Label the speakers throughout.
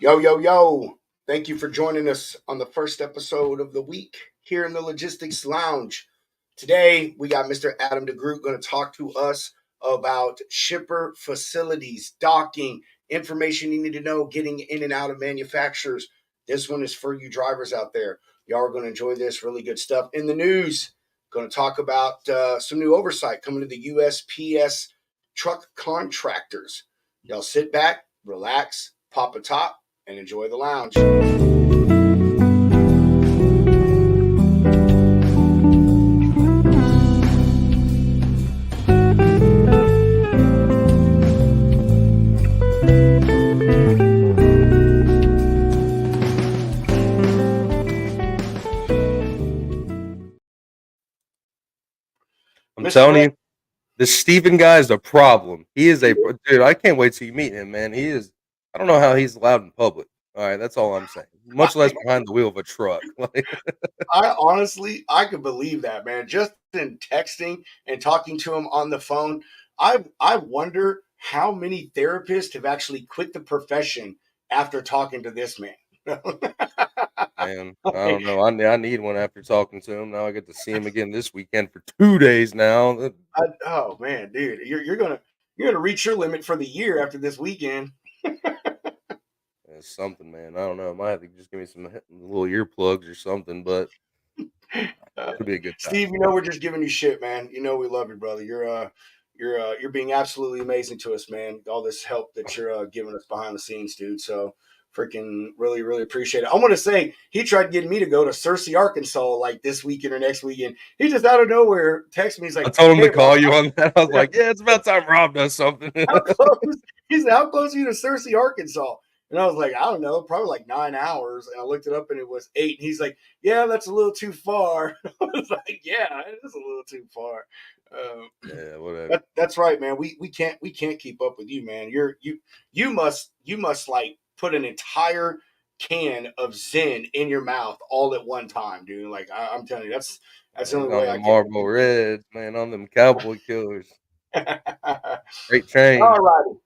Speaker 1: Yo, yo, yo. Thank you for joining us on the first episode of the week here in the Logistics Lounge. Today, we got Mr. Adam Degroot going to talk to us about shipper facilities, docking, information you need to know, getting in and out of manufacturers. This one is for you drivers out there. Y'all are going to enjoy this. Really good stuff. In the news, going to talk about some new oversight coming to the USPS truck contractors. Y'all sit back, relax, pop a top, and enjoy the lounge.
Speaker 2: I'm
Speaker 1: Mr.
Speaker 2: telling
Speaker 1: Brand,
Speaker 2: you, this Steven guy is a problem. He is a dude. I can't wait till you meet him, man. He is. I don't know how he's allowed in public. All right, that's all I'm saying. Much less behind the wheel of a truck. Like,
Speaker 1: I honestly, I could believe that, man. Just in texting and talking to him on the phone, I wonder how many therapists have actually quit the profession after talking to this man.
Speaker 2: man, I don't know. I need one after talking to him. Now I get to see him again this weekend for 2 days now.
Speaker 1: Oh man, dude, you're gonna reach your limit for the year after this weekend.
Speaker 2: It's something, man. I don't know. I might have to just give me some little earplugs or something, but
Speaker 1: Uh,
Speaker 2: it'll be a good time.
Speaker 1: Steve, we're just giving you shit, man. We love you, brother. You're being absolutely amazing to us, man. All this help that you're giving us behind the scenes, dude. So freaking really, really appreciate it. I want to say he tried getting me to go to Searcy, Arkansas, like this weekend or next weekend. He just out of nowhere texted me. He's
Speaker 2: I
Speaker 1: like,
Speaker 2: told him to
Speaker 1: "Hey, Rob,
Speaker 2: call you on that. I was like, yeah, it's about time Rob does something.
Speaker 1: how close?" He said, "How close are you to Searcy, Arkansas?" And I was like, "I don't know, probably like 9 hours." And I looked it up, and it was 8. And he's like, "Yeah, that's a little too far." I was like, "Yeah, it is a little too far."
Speaker 2: Yeah, whatever.
Speaker 1: That's right, man. We can't keep up with you, man. You must like put an entire can of Zen in your mouth all at one time, dude. Like I'm telling you, that's the
Speaker 2: Man,
Speaker 1: only
Speaker 2: on
Speaker 1: way
Speaker 2: the
Speaker 1: I can.
Speaker 2: Marble Reds, man, on them cowboy killers. Great
Speaker 1: All
Speaker 2: change.
Speaker 1: righty.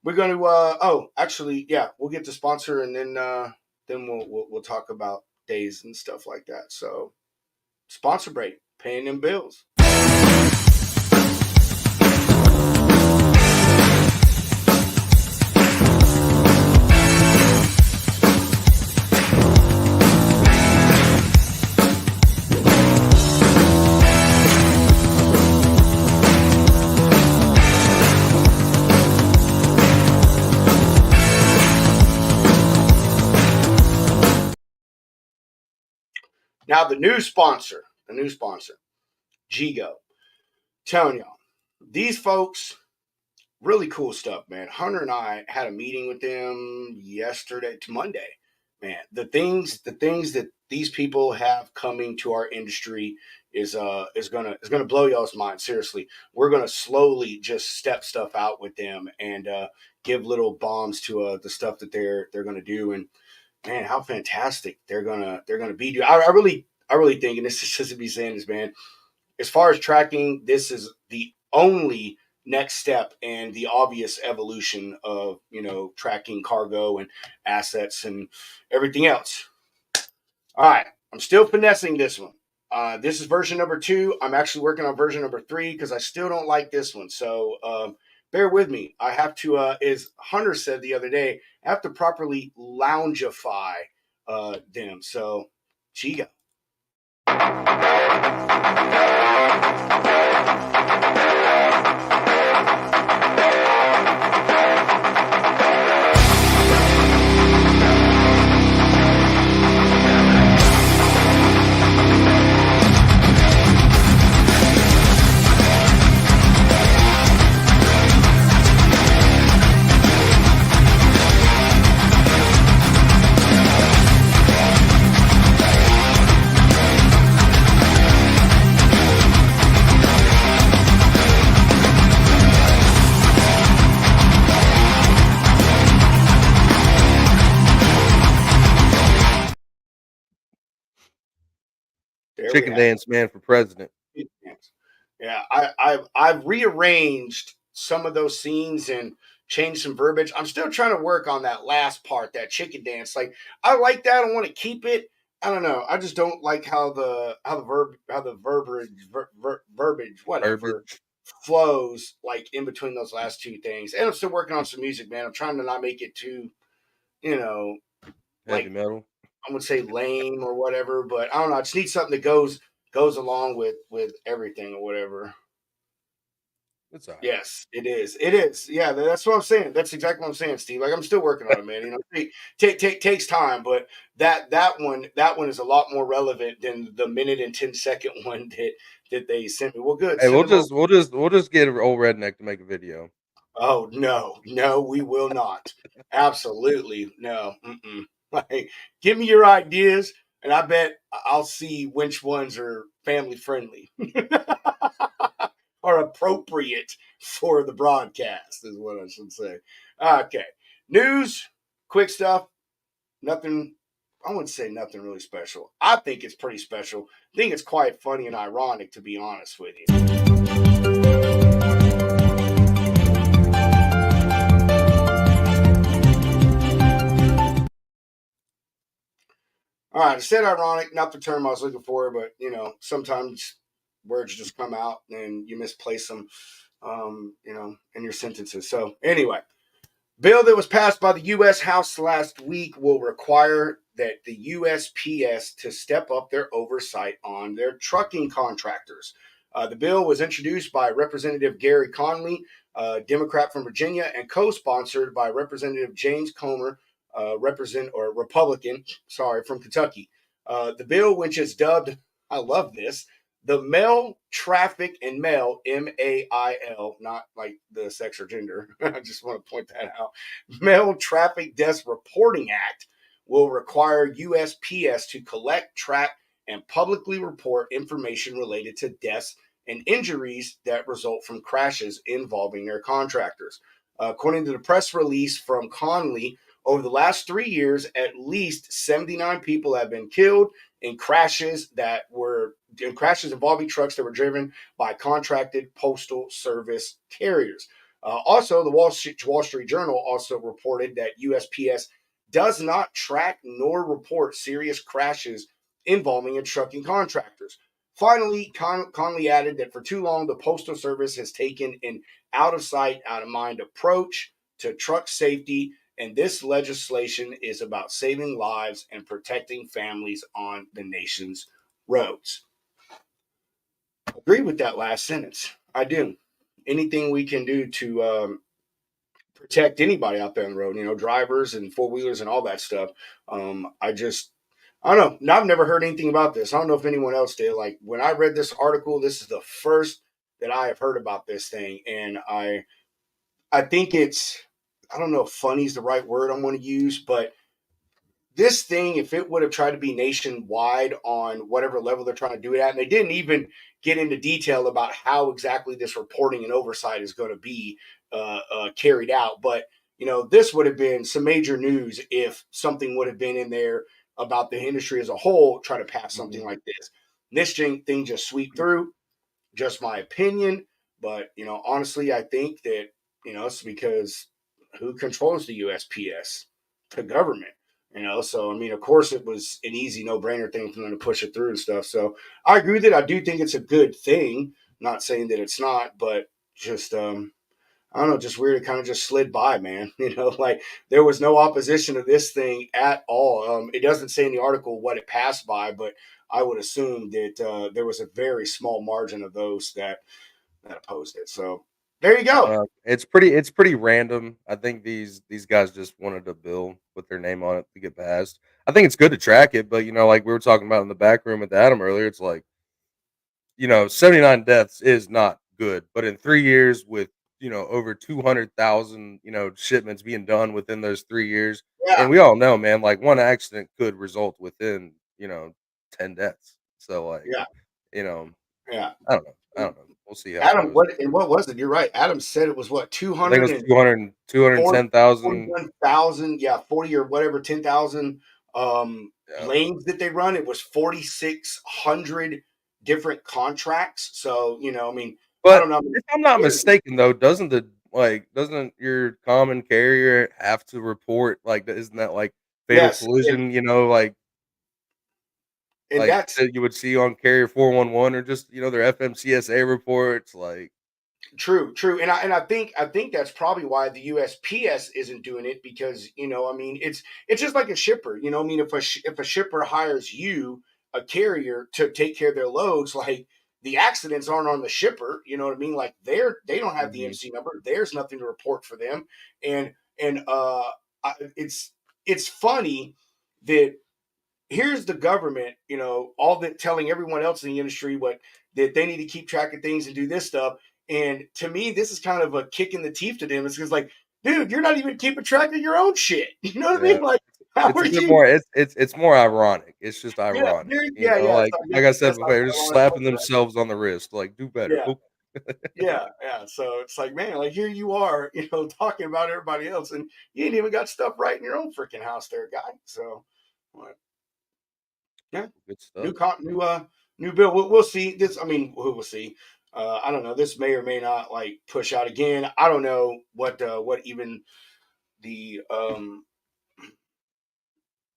Speaker 1: We're going to actually, yeah, we'll get the sponsor, and then we'll talk about days and stuff like that. So sponsor break, paying them bills. Now the new sponsor, Gigo. Telling y'all, these folks, really cool stuff, man. Hunter and I had a meeting with them yesterday to Monday. Man, the things that these people have coming to our industry is gonna blow y'all's mind. Seriously, we're gonna slowly just step stuff out with them and give little bombs to the stuff that they're gonna do. And man, how fantastic they're gonna be. Dude, I really think, and this is just to be saying this, man, as far as tracking, this is the only next step and the obvious evolution of tracking cargo and assets and everything else. All right, I'm still finessing this one. This is version number 2. I'm actually working on version number 3 because I still don't like this one. So bear with me. I have to, as Hunter said the other day, I have to properly loungeify them. So, Chiga. There we
Speaker 2: Chicken
Speaker 1: have
Speaker 2: dance man for president.
Speaker 1: it. Yeah, I've rearranged some of those scenes and change some verbiage. I'm still trying to work on that last part, that chicken dance. Like I like that. I want to keep it. I don't know. I just don't like how the verbiage whatever
Speaker 2: Verbiage,
Speaker 1: flows like in between those last two things. And I'm still working on some music, man. I'm trying to not make it too, you know,
Speaker 2: heavy
Speaker 1: like
Speaker 2: metal.
Speaker 1: I would say lame or whatever. But I don't know. I just need something that goes along with everything or whatever.
Speaker 2: It's all right.
Speaker 1: Yes, it is. It is. Yeah, that's what I'm saying. That's exactly what I'm saying, Steve. Like I'm still working on it, man. You know, takes time, but that one is a lot more relevant than the minute and 10-second one that they sent me. Well, good.
Speaker 2: Hey,
Speaker 1: Send
Speaker 2: we'll
Speaker 1: it over.
Speaker 2: just we'll just we'll just get old redneck to make a video.
Speaker 1: Oh no, no, we will not. Absolutely no. Mm-mm. Like, give me your ideas, and I bet I'll see which ones are family friendly. Are appropriate for the broadcast, is what I should say. Okay. News, quick stuff. Nothing, I wouldn't say nothing really special. I think it's pretty special. I think it's quite funny and ironic, to be honest with you. All right. I said ironic, not the term I was looking for, but, sometimes words just come out and you misplace them, in your sentences. So, anyway. Bill that was passed by the U.S. House last week will require that the USPS to step up their oversight on their trucking contractors. The bill was introduced by Representative Gary Conley, Democrat from Virginia, and co-sponsored by Representative James Comer, Republican, from Kentucky. The bill, which is dubbed, I love this, the Mail Traffic and Mail, MAIL, not like the sex or gender. I just want to point that out. Mail Traffic Death Reporting Act will require USPS to collect, track, and publicly report information related to deaths and injuries that result from crashes involving their contractors. According to the press release from Conley, over the last 3 years, at least 79 people have been killed in crashes involving trucks that were driven by contracted postal service carriers. Also, the Wall Street Journal also reported that USPS does not track nor report serious crashes involving its trucking contractors. Finally, Conley added that for too long, the Postal Service has taken an out of sight, out of mind approach to truck safety, and this legislation is about saving lives and protecting families on the nation's roads. Agree with that last sentence. I do. Anything we can do to protect anybody out there on the road, drivers and four wheelers and all that stuff. I don't know. I've never heard anything about this. I don't know if anyone else did. Like when I read this article, this is the first that I have heard about this thing, and I think I don't know if funny is the right word I'm going to use, but this thing, if it would have tried to be nationwide on whatever level they're trying to do it at, and they didn't even get into detail about how exactly this reporting and oversight is going to be carried out. But, this would have been some major news if something would have been in there about the industry as a whole, try to pass something
Speaker 2: Mhm.
Speaker 1: like this. This thing just sweep through, just my opinion. But, honestly, I think that, it's because who controls the USPS? The government. So I mean, of course, it was an easy, no-brainer thing for them to push it through and stuff. So I agree with it. I do think it's a good thing. Not saying that it's not, but just I don't know, just weird. It kind of just slid by, man. Like there was no opposition to this thing at all. It doesn't say in the article what it passed by, but I would assume that there was a very small margin of those that opposed it. So there you go.
Speaker 2: It's pretty random. I think these guys just wanted a bill with their name on it to get passed. I think it's good to track it, but like we were talking about in the back room with Adam earlier, it's like 79 deaths is not good, but in 3 years with over 200,000 shipments being done within those 3 years, and
Speaker 1: Yeah,
Speaker 2: we all know, man, like one accident could result within 10 deaths. So like
Speaker 1: yeah,
Speaker 2: you know,
Speaker 1: yeah.
Speaker 2: I don't know, We'll see how it
Speaker 1: Adam,
Speaker 2: goes.
Speaker 1: what was it? You're right. Adam said it was what two
Speaker 2: I think it
Speaker 1: hundred
Speaker 2: was
Speaker 1: and
Speaker 2: 210,000.
Speaker 1: 41,000, yeah, 40 or whatever, 10,000
Speaker 2: Yeah.
Speaker 1: lanes that they run. It was 4,600 different contracts. So, I mean, I
Speaker 2: But
Speaker 1: don't know.
Speaker 2: if I'm not
Speaker 1: What is
Speaker 2: mistaken, though, doesn't Like, doesn't your common carrier have to report, like, isn't that, like, fatal
Speaker 1: Yes,
Speaker 2: collision,
Speaker 1: and
Speaker 2: like,
Speaker 1: that's
Speaker 2: that you would see on carrier 411 or just, their FMCSA reports, like
Speaker 1: true, true, and I think that's probably why the USPS isn't doing it because I mean it's just like a shipper. I mean if a shipper hires you a carrier to take care of their loads, like the accidents aren't on the shipper. You know what I mean? Like they don't have the
Speaker 2: mhm,
Speaker 1: MC number. There's nothing to report for them, and it's funny that here's the government, all that telling everyone else in the industry what that they need to keep track of things and do this stuff. And to me, this is kind of a kick in the teeth to them. It's because like, dude, you're not even keeping track of your own shit. You know what I
Speaker 2: yeah.
Speaker 1: mean? Like, how
Speaker 2: It's
Speaker 1: are
Speaker 2: a bit
Speaker 1: you?
Speaker 2: more it's more ironic. It's just
Speaker 1: Yeah,
Speaker 2: ironic,
Speaker 1: yeah. It's
Speaker 2: like I said
Speaker 1: that's
Speaker 2: before, they're just
Speaker 1: ironic
Speaker 2: slapping
Speaker 1: culture, right?
Speaker 2: themselves on the wrist, like, "Do better."
Speaker 1: Yeah,
Speaker 2: Oop.
Speaker 1: yeah. So it's like, man, like here you are, talking about everybody else, and you ain't even got stuff right in your own freaking house, there, guy. So, what? Yeah,
Speaker 2: Good
Speaker 1: new
Speaker 2: stuff.
Speaker 1: new bill. We'll see. This, I mean, we'll see. I don't know. This may or may not like push out again. I don't know what even the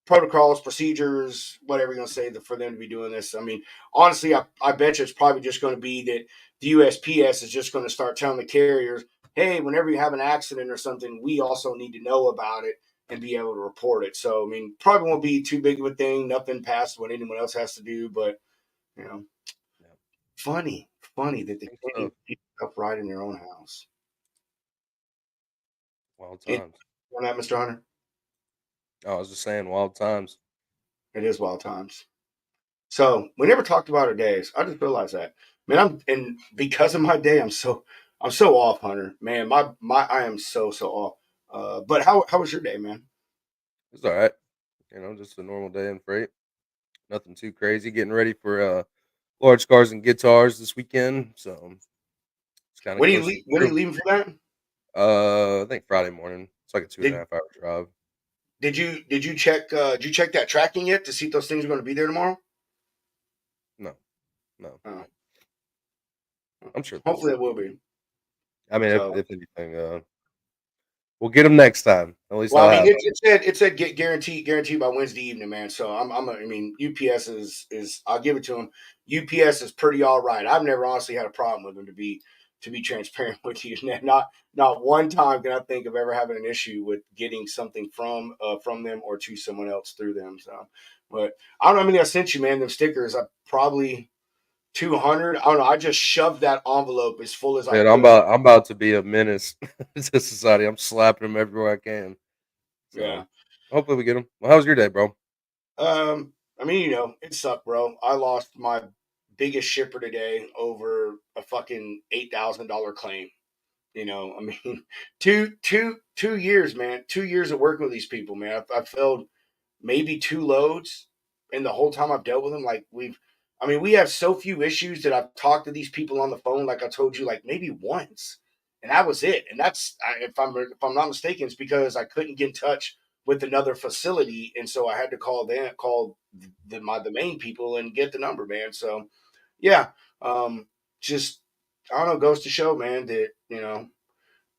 Speaker 1: protocols, procedures, whatever you're gonna say for them to be doing this. I mean, honestly, I bet you it's probably just going to be that the USPS is just going to start telling the carriers, hey, whenever you have an accident or something, we also need to know about it and be able to report it. So I mean, probably won't be too big of a thing. Nothing past what anyone else has to do, but you know,
Speaker 2: Yeah,
Speaker 1: funny that they
Speaker 2: good
Speaker 1: can't
Speaker 2: stuff.
Speaker 1: even keep stuff right in their own house.
Speaker 2: Wild
Speaker 1: It,
Speaker 2: times.
Speaker 1: on that, Mr. Hunter,
Speaker 2: I was just saying wild times.
Speaker 1: it is wild times. So we never talked about our days. I just realized that. Man, and because of my day, I'm so off, Hunter. Man, my I am so off. But how was your day, man?
Speaker 2: It's alright. Just a normal day in freight. Nothing too crazy. Getting ready for, large cars and guitars this weekend, so just kinda
Speaker 1: When are you
Speaker 2: coasting
Speaker 1: when are you
Speaker 2: through.
Speaker 1: leaving for that?
Speaker 2: I think Friday morning. It's like a 2 and a
Speaker 1: Did
Speaker 2: half hour drive.
Speaker 1: did you check that tracking yet to see if those things are going to be there tomorrow?
Speaker 2: No, no.
Speaker 1: Oh,
Speaker 2: I'm sure they'll be.
Speaker 1: hopefully it will be.
Speaker 2: I mean,
Speaker 1: So
Speaker 2: if anything, we'll get them next time. At least
Speaker 1: well,
Speaker 2: I'll
Speaker 1: I mean,
Speaker 2: have 'em.
Speaker 1: it said get guaranteed by Wednesday evening, man. So I mean, UPS is I'll give it to them. UPS is pretty all right. I've never honestly had a problem with them to be transparent with you. Not one time can I think of ever having an issue with getting something from them or to someone else through them. So, but I don't know. I mean, I sent you, man, them stickers. I probably 200. I don't know. I just shoved that envelope as full as I
Speaker 2: Man,
Speaker 1: could.
Speaker 2: I'm about to be a menace to society. I'm slapping them everywhere I can. So
Speaker 1: Yeah.
Speaker 2: hopefully we get them. Well, how was your day, bro?
Speaker 1: I mean, it sucked, bro. I lost my biggest shipper today over a fucking $8,000 claim. I mean, 2 years, man. 2 years of working with these people, man. I've filled maybe two loads, and the whole time I've dealt with them, like I mean, we have so few issues that I've talked to these people on the phone, like I told you, like maybe once, and that was it. And that's if I'm not mistaken, it's because I couldn't get in touch with another facility, and so I had to call the main people and get the number, man. So yeah, just I don't know, goes to show, man, that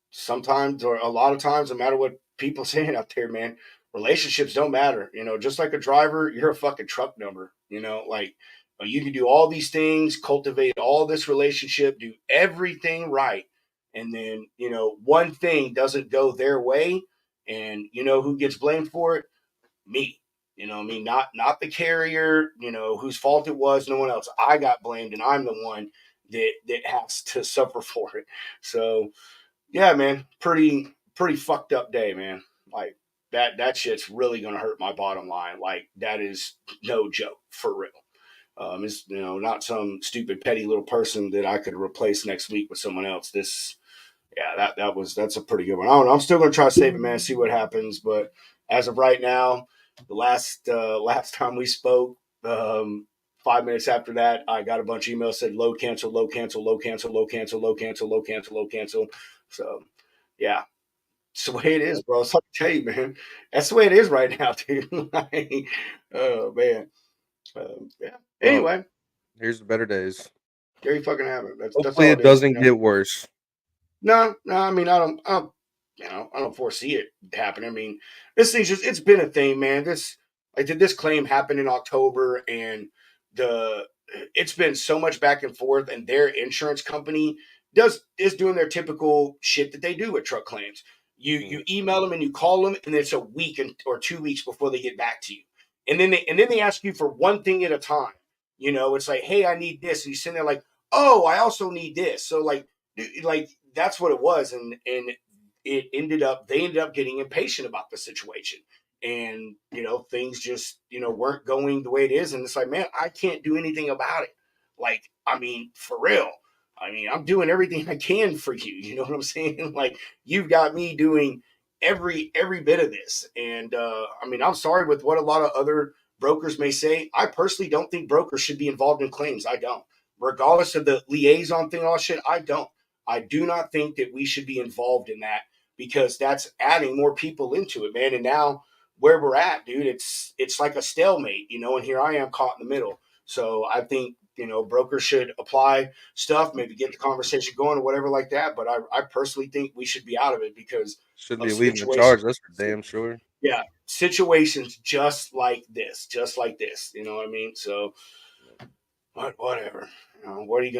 Speaker 1: sometimes or a lot of times, no matter what people saying out there, man, relationships don't matter. Just like a driver, you're a fucking truck number. Like you can do all these things, cultivate all this relationship, do everything right, and then one thing doesn't go their way, and who gets blamed for it? Me. I mean, not the carrier, whose fault it was, no one else. I got blamed, and I'm the one that has to suffer for it. So yeah, man, pretty fucked up day, man. Like that shit's really gonna hurt my bottom line. Like that is no joke for real. It's not some stupid petty little person that I could replace next week with someone else. Yeah, that's a pretty good one. I don't know. I'm still gonna try to save it, man. See what happens. But as of right now, the last time we spoke, 5 minutes after that, I got a bunch of emails said load cancel, load cancel, load cancel, load cancel, load cancel, load cancel, load cancel. So yeah, it's the way it is, bro. So I tell you, man, that's the way it is right now, dude. Like, oh man, yeah.
Speaker 2: Well,
Speaker 1: Anyway,
Speaker 2: here's the better days.
Speaker 1: there you fucking have it. That's
Speaker 2: Hopefully
Speaker 1: all
Speaker 2: it
Speaker 1: it is.
Speaker 2: doesn't get worse.
Speaker 1: No, no. I mean, I don't foresee it happening. I mean, this thing's just—it's been a thing, man. This claim happen in October, and the it's been so much back and forth, and their insurance company is doing their typical shit that they do with truck claims. You
Speaker 2: Mm.
Speaker 1: email them and you call them, and it's a week or 2 weeks before they get back to you, and then they ask you for one thing at a time. It's like, hey, I need this, and you send there like, oh, I also need this. So like that's what it was, and they ended up getting impatient about the situation, and things just weren't going the way it is, and it's like, man, I can't do anything about it. Like, I mean, for real. I mean, I'm doing everything I can for you. You know what I'm saying? Like, you've got me doing every bit of this, and I mean, I'm sorry with what a lot of other brokers may say. I personally don't think brokers should be involved in claims. I don't, regardless of the liaison thing, all shit. I don't. I do not think that we should be involved in that, because that's adding more people into it, man. And now where we're at, dude, it's like a stalemate, and here I am caught in the middle. So I think brokers should apply stuff, maybe get the conversation going or whatever like that. But I personally think we should be out of it because
Speaker 2: Should
Speaker 1: of
Speaker 2: be leading the
Speaker 1: situations.
Speaker 2: charge. That's for damn sure.
Speaker 1: Yeah, situations just like this. You know what I mean? So whatever. What are you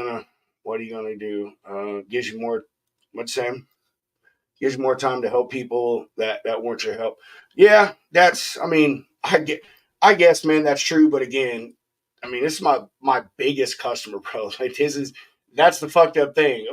Speaker 1: gonna do? Gives you more. What's Sam? Gives you more time to help people that want your help. Yeah, that's. I mean, I guess, man, that's true. But again, I mean, this is my biggest customer, bro. Like, that's the fucked up thing.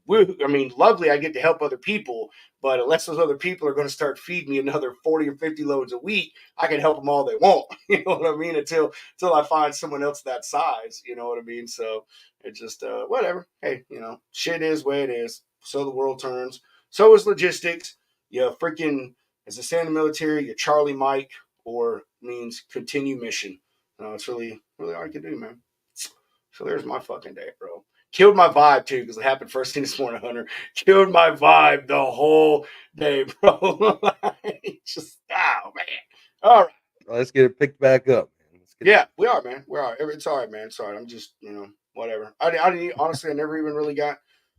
Speaker 1: I mean, luckily I get to help other people, but unless those other people are going to start feeding me another 40 or 50 loads a week, I can help them all they want. You know what I mean? Until I find someone else that size. You know what I mean? So it's just whatever. Hey, shit is the way it is. So the world turns. So is logistics. You freaking, as a say in the military, you Charlie Mike, or means continue mission. It's really all I can do, man. So there's my fucking day, bro. Killed my vibe too, because it happened first thing this morning, Hunter. Killed my vibe the whole day, bro. Just, oh man. All right.
Speaker 2: Let's get it picked back up, man. Let's get
Speaker 1: Yeah, we are, man. We are. It's all right, man. It's all right. I'm just, whatever. I didn't honestly. I never even really got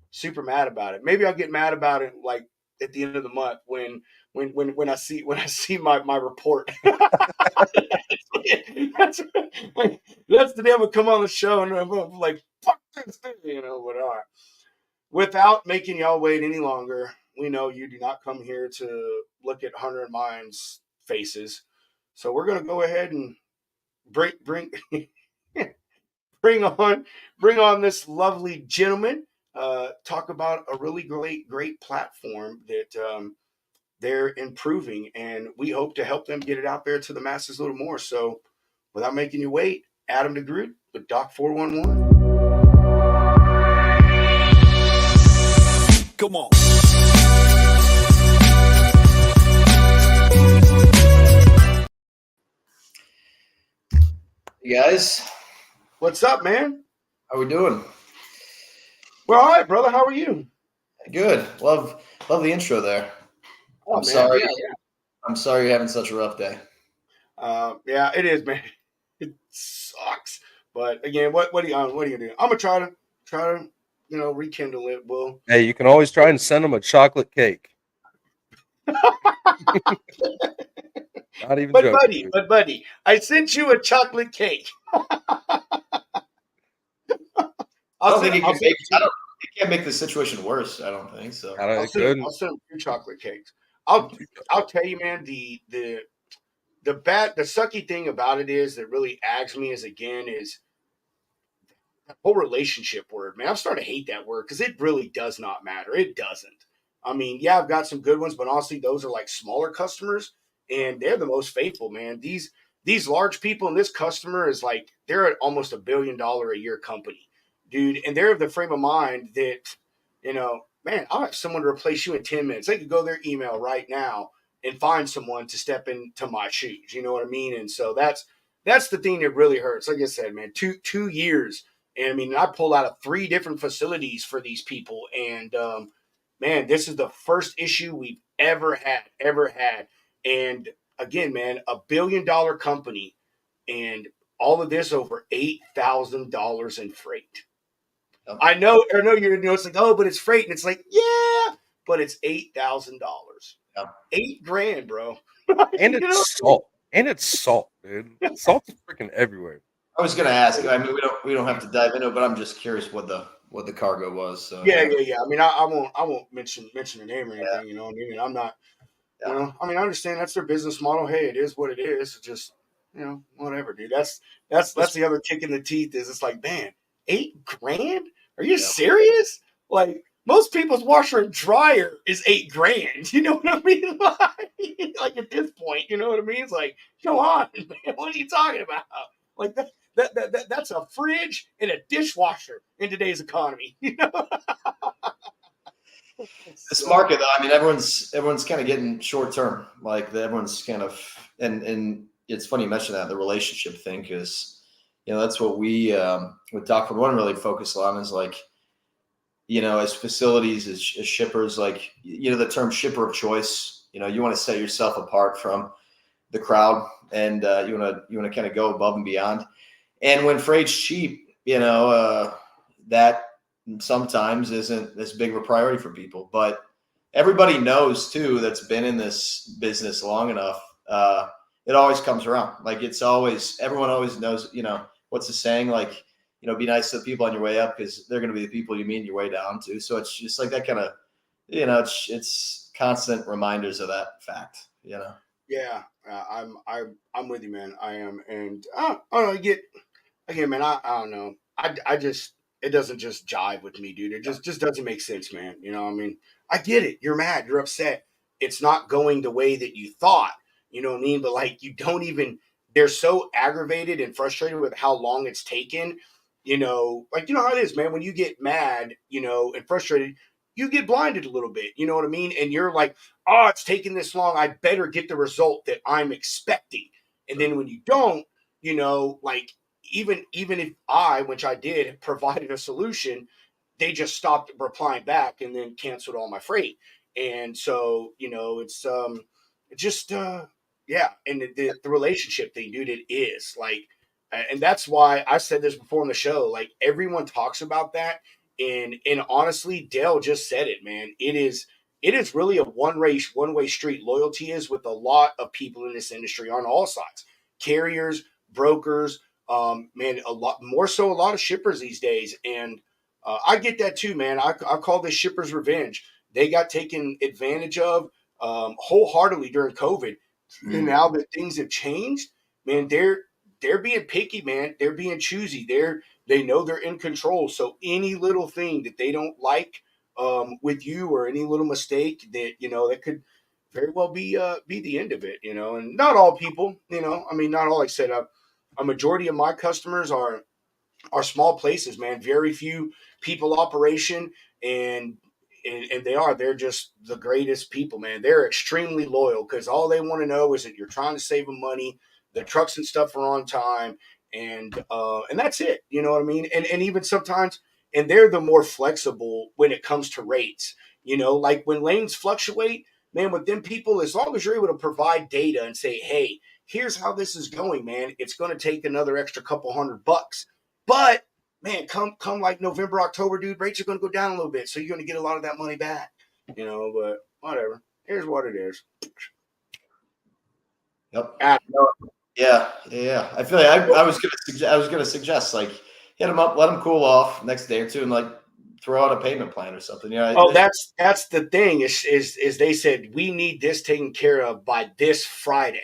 Speaker 1: super mad about it. Maybe I'll get mad about it like at the end of the month when I see my report. that's that's the day I'm gonna come on the show and I'm like, fuck this thing, But all right. Without making y'all wait any longer, we know you do not come here to look at Hunter and mine's faces, so we're gonna go ahead and bring bring on bring on this lovely gentleman. Talk about a really great platform that they're improving, and we hope to help them get it out there to the masses a little more. So, without making you wait, Adam Degroot with Doc 411.
Speaker 3: Come on. You guys,
Speaker 1: What's up, man?
Speaker 3: how we doing?
Speaker 1: Well, all right, brother. How are you?
Speaker 3: Good. Love the intro there.
Speaker 1: Oh
Speaker 3: I'm
Speaker 1: man,
Speaker 3: sorry.
Speaker 1: yeah,
Speaker 3: I'm sorry you're having such a rough day.
Speaker 1: yeah, it is, man. It sucks, but again, what are you gonna do? I'm gonna try to rekindle it. Well,
Speaker 2: hey, you can always try and send them a chocolate cake. Not even joking, dude.
Speaker 1: but buddy, I sent you a chocolate cake.
Speaker 3: I don't think
Speaker 1: I'll send it to you.
Speaker 3: it can't make the situation worse. I don't think so.
Speaker 2: I don't,
Speaker 1: I'll
Speaker 2: it
Speaker 1: send him.
Speaker 2: couldn't.
Speaker 1: I'll send him 2 chocolate cakes. I'll tell you, man. The sucky thing about it is that really aggs me is that whole relationship word, man. I'm starting to hate that word because it really does not matter. It doesn't. I mean, yeah, I've got some good ones, but honestly, those are like smaller customers, and they're the most faithful, man. These large people, and this customer is like they're at almost $1 billion a year company, dude, and they're of the frame of mind that man, I'll have someone to replace you in 10 minutes. They could go their email right now and find someone to step into my shoes. You know what I mean? And so that's the thing that really hurts. Like I said, man, two years, and I mean, I pulled out of 3 different facilities for these people, and man, this is the first issue we've ever had. And again, man, $1 billion company, and all of this over $8,000 in freight.
Speaker 3: Yep.
Speaker 1: I know, it's like, oh, but it's freight. And it's like, yeah, but it's $8,000.
Speaker 3: Yep.
Speaker 1: $8,000, bro.
Speaker 2: And
Speaker 1: You know?
Speaker 2: it's salt. And it's salt, dude. Salt's freaking everywhere.
Speaker 3: I was going to ask. I mean, we don't have to dive into it, but I'm just curious what the cargo was. So
Speaker 1: Yeah. I mean, I won't mention the name or
Speaker 3: Yeah.
Speaker 1: anything. You know what I mean? And I'm not.
Speaker 3: Yeah.
Speaker 1: You know, I mean, I understand that's their business model. Hey, it is what it is. It's just, whatever, dude. That's the other kick in the teeth. Is it's like, man, $8,000? Are you serious? Like most people's washer and dryer is $8,000. You know what I mean? Like at this point, you know what I mean? It's like, come on, man. What are you talking about? Like that's a fridge and a dishwasher in today's economy. You know.
Speaker 3: This market, though, I mean, everyone's kind of getting short term. Like everyone's kind of, and it's funny you mentioned that, the relationship thing, because that's what we would talk for. One really focus on is like, as facilities, as shippers, like the term shipper of choice. You want to set yourself apart from the crowd, and you want to kind of go above and beyond. And when freight's cheap, that sometimes isn't as big of a priority for people. But everybody knows too, that's been in this business long enough. It always comes around. Like everyone always knows, what's the saying? Like, be nice to the people on your way up, because they're going to be the people you meet on your way down too. So it's just like that kind of, it's constant reminders of that fact,
Speaker 1: Yeah, I'm with you, man. I am, and I don't know. Again, man. I don't know. I just it doesn't just jive with me, dude. It just doesn't make sense, man. You know, I mean, I get it. You're mad. You're upset. It's not going the way that you thought. You know what I mean? But like, you don't even. They're so aggravated and frustrated with how long it's taken. Like how it is, man. When you get mad, and frustrated, you get blinded a little bit. You know what I mean? And you're like, oh, it's taking this long. I better get the result that I'm expecting. And then when you don't, like even if which I did, provided a solution, they just stopped replying back and then canceled all my freight. And so, it's just yeah. And the relationship thing, dude, it is like, and that's why I said this before on the show. Like everyone talks about that, and honestly, Dale just said it, man. It is really a one way street. Loyalty is with a lot of people in this industry on all sides, carriers, brokers, man, a lot more so, a lot of shippers these days. And I get that too, man. I call this shippers revenge. They got taken advantage of wholeheartedly during COVID. And now that things have changed, man, they're being picky, man. They're being choosy. They know they're in control. So any little thing that they don't like with you, or any little mistake that that could very well be the end of it. And not all people. I mean, not all. Like I said, a majority of my customers are small places, man. Very few people operation, and they're just the greatest people, man. They're extremely loyal, because all they want to know is that you're trying to save them money. The trucks and stuff are on time, and that's it. You know what I mean? And even sometimes, and they're the more flexible when it comes to rates. Like when lanes fluctuate, man, with them people, as long as you're able to provide data and say, hey, here's how this is going, man. It's going to take another extra couple $100. But man, come like November, October, dude, rates are going to go down a little bit, so you're going to get a lot of that money back. But whatever. Here's what it is.
Speaker 3: Yep. Yeah. I feel like I was gonna suggest like hit them up, let them cool off next day or two, and like throw out a payment plan or something.
Speaker 1: Oh, that's the thing is they said we need this taken care of by this Friday.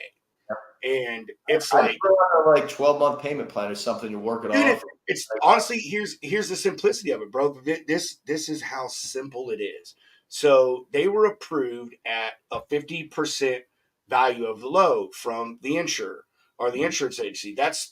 Speaker 1: And it's
Speaker 3: like 12-month payment plan or something to work it
Speaker 1: dude,
Speaker 3: off.
Speaker 1: It's honestly, here's the simplicity of it, bro. This is how simple it is. So they were approved at a 50% value of the load from the insurer or the insurance agency. That's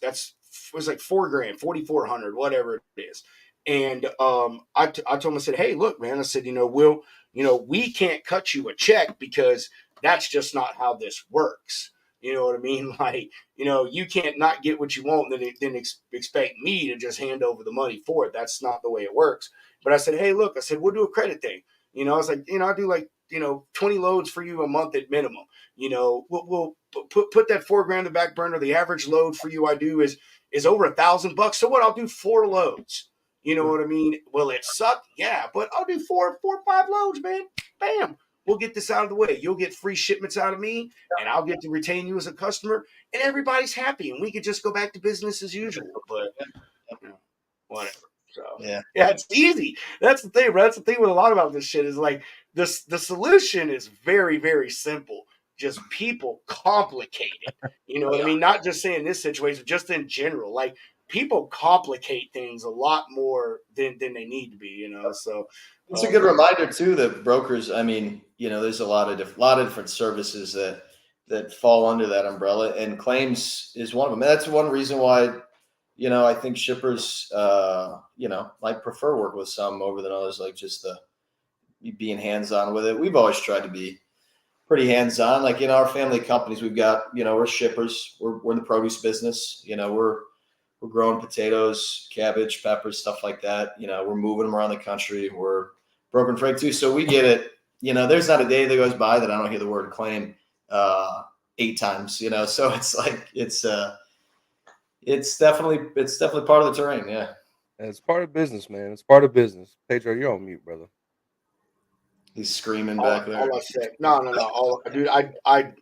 Speaker 1: was like $4,000, 4,400, whatever it is. And I told him, I said, hey, look, man, I said, we can't cut you a check, because that's just not how this works. You know what I mean? Like, you can't not get what you want and then expect me to just hand over the money for it. That's not the way it works. But I said, hey, look, I said, we'll do a credit thing. I was like, I do like, 20 loads for you a month at minimum. We'll put that $4,000 in the back burner. The average load for you I do is over $1,000. So what? I'll do 4 loads. You know what I mean? Will it suck? Yeah, but I'll do four or five loads, man. Bam. We'll get this out of the way. You'll get free shipments out of me, and I'll get to retain you as a customer, and everybody's happy, and we could just go back to business as usual. But whatever. So
Speaker 3: Yeah.
Speaker 1: it's easy. That's the thing, bro. That's the thing with a lot about this shit is like the solution is very, very simple. Just people complicate it. You know what I mean? Not just saying this situation, just in general. Like people complicate things a lot more than they need to be, you know. So
Speaker 3: it's a good reminder too that brokers, I mean, there's a lot of different services that fall under that umbrella, and claims is one of them. And that's one reason why, I think shippers, might prefer work with some over than others, like just being hands-on with it. We've always tried to be pretty hands-on. Like in our family companies, we've got, we're shippers. We're in the produce business. We're growing potatoes, cabbage, peppers, stuff like that. We're moving them around the country. We're broken freight too. So we get it. There's not a day that goes by that I don't hear the word claim 8 times, so it's like, it's definitely part of the terrain. Yeah.
Speaker 2: It's part of business, man. It's part of business. Pedro, you're on mute, brother.
Speaker 3: He's screaming back there.
Speaker 1: All I said, no. Dude, I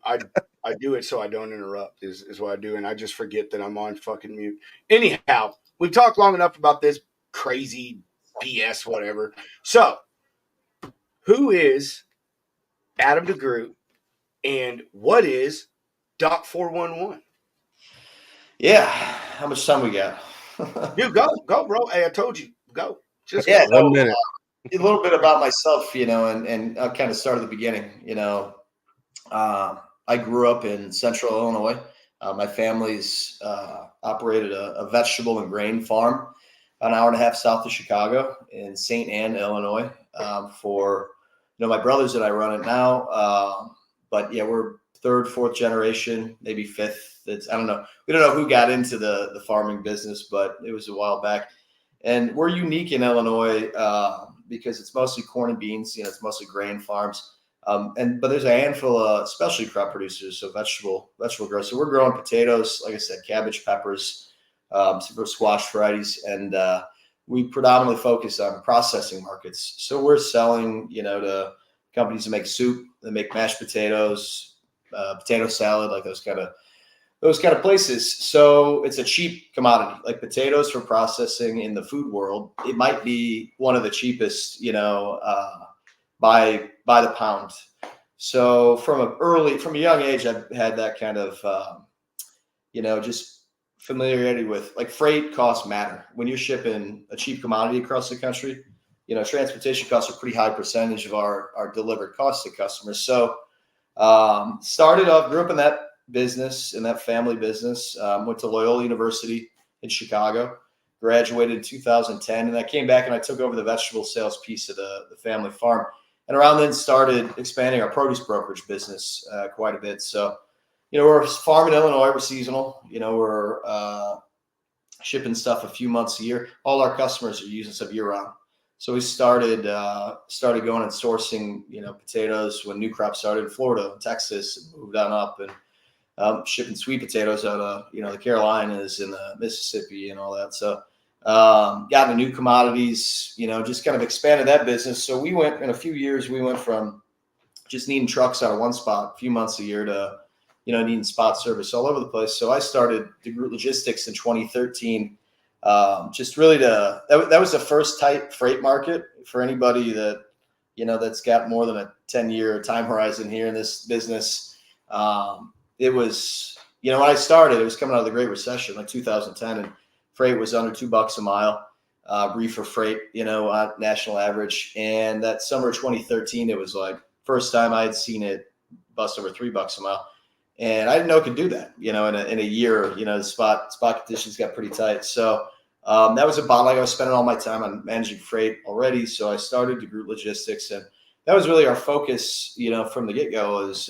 Speaker 1: do it so I don't interrupt is what I do. And I just forget that I'm on fucking mute. Anyhow, we've talked long enough about this crazy BS, whatever. So who is Adam Degroot and what is Doc 411?
Speaker 3: Yeah. How much time we got?
Speaker 1: Dude, go, bro. Hey, I told you, go. Just
Speaker 3: go.
Speaker 2: 1 minute.
Speaker 3: A little bit about myself, and I'll kind of start at the beginning. I grew up in Central Illinois. My family's operated a vegetable and grain farm an hour and a half south of Chicago in St. Anne, Illinois. For my brothers and I run it now, but yeah, we're 3rd, 4th generation, maybe 5th. I don't know. We don't know who got into the farming business, but it was a while back. And we're unique in Illinois because it's mostly corn and beans. It's mostly grain farms. But there's a handful of specialty crop producers, so vegetable growers. So we're growing potatoes, like I said, cabbage, peppers, some squash varieties, and we predominantly focus on processing markets. So we're selling, to companies that make soup, that make mashed potatoes, potato salad, like those kind of places. So it's a cheap commodity, like potatoes for processing in the food world. It might be one of the cheapest, by the pound. So from a young age, I've had that kind of, just familiarity with, like, freight costs matter. When you're shipping a cheap commodity across the country, transportation costs are a pretty high percentage of our delivered costs to customers. So grew up in that business, in that family business, went to Loyola University in Chicago, graduated in 2010, and I came back and I took over the vegetable sales piece of the family farm. And around then started expanding our produce brokerage business quite a bit. So, we're a farm in Illinois, we're seasonal, we're shipping stuff a few months a year. All our customers are using stuff year round. So we started going and sourcing, potatoes when new crops started in Florida and Texas, and moved on up and shipping sweet potatoes out of, the Carolinas and the Mississippi and all that. So got into new commodities, just kind of expanded that business. So in a few years, we went from just needing trucks out of one spot a few months a year to, needing spot service all over the place. So I started Degroot Logistics in 2013. Just really that was the first tight freight market for anybody that, that's got more than a 10-year time horizon here in this business. It was, when I started, it was coming out of the Great Recession, like 2010, and freight was under $2 a mile, reefer freight, national average. And that summer of 2013, it was like first time I had seen it bust over $3 a mile. And I didn't know it could do that, in a year, the spot conditions got pretty tight. So that was a bottleneck. I was spending all my time on managing freight already. So I started Degroot Logistics, and that was really our focus, from the get-go, was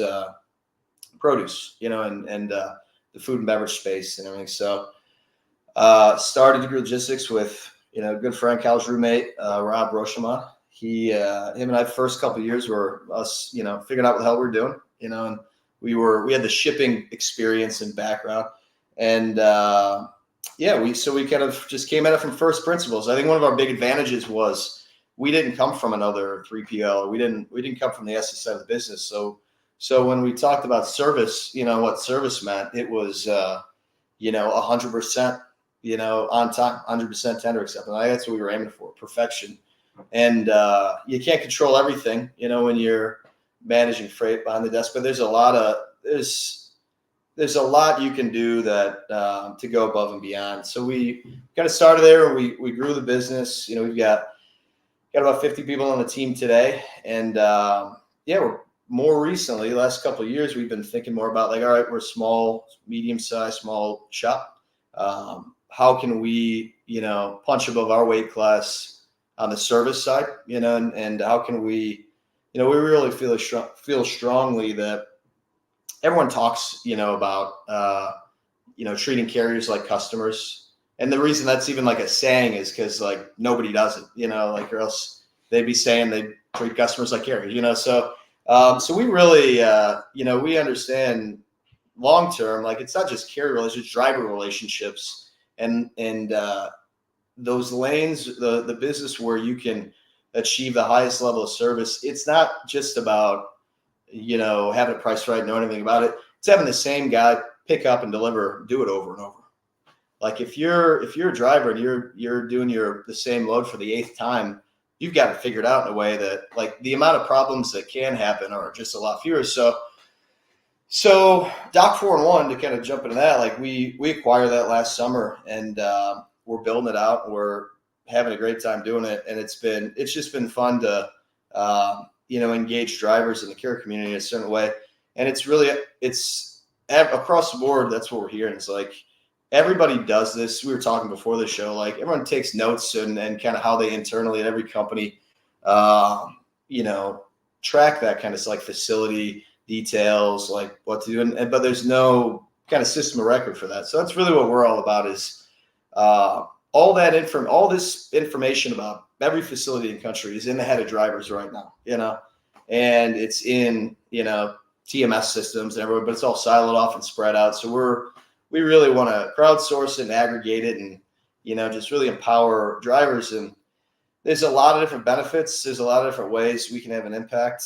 Speaker 3: produce, and the food and beverage space and everything. So started Degroot Logistics with, a good friend, college roommate, Rob Rocheman. Him and I, first couple of years were us, figuring out what the hell we're doing, and we had the shipping experience and background. And yeah, we kind of just came at it from first principles. I think one of our big advantages was we didn't come from another 3PL, or we didn't come from the SS side of the business. So when we talked about service, what service meant, it was 100%, on time, 100% tender acceptance. That's what we were aiming for, perfection. And you can't control everything, when you're managing freight behind the desk, but there's a lot you can do that to go above and beyond. So we kind of started there, and we grew the business. We've got about 50 people on the team today, and we're more recently, the last couple of years, we've been thinking more about, like, all right, we're a small, medium-sized, small shop. How can we, punch above our weight class on the service side, and how can we, we really feel strongly that everyone talks, about, treating carriers like customers. And the reason that's even like a saying is because, like, nobody does it, or else they'd be saying they treat customers like carriers, So we really, we understand long term, like, it's not just carrier relationships, driver relationships, and those lanes, the business where you can achieve the highest level of service. It's not just about, having it priced right, know anything about it. It's having the same guy pick up and deliver, do it over and over. Like, if you're a driver and you're doing the same load for the 8th time, you've got to figure it out in a way that, like, the amount of problems that can happen are just a lot fewer. So Dock 411, to kind of jump into that, like, we acquired that last summer, and we're building it out, and we're having a great time doing it. And it's just been fun to, engage drivers in the carrier community in a certain way. And it's across the board. That's what we're hearing. It's like, everybody does this. We were talking before the show, like, everyone takes notes and kind of how they internally at every company, track that kind of, like, facility details, like what to do. But there's no kind of system of record for that. So that's really what we're all about, is all this information about every facility in the country is in the head of drivers right now, and it's in, TMS systems and everywhere, but it's all siloed off and spread out. So we really want to crowdsource it and aggregate it, and, just really empower drivers. And there's a lot of different benefits. There's a lot of different ways we can have an impact.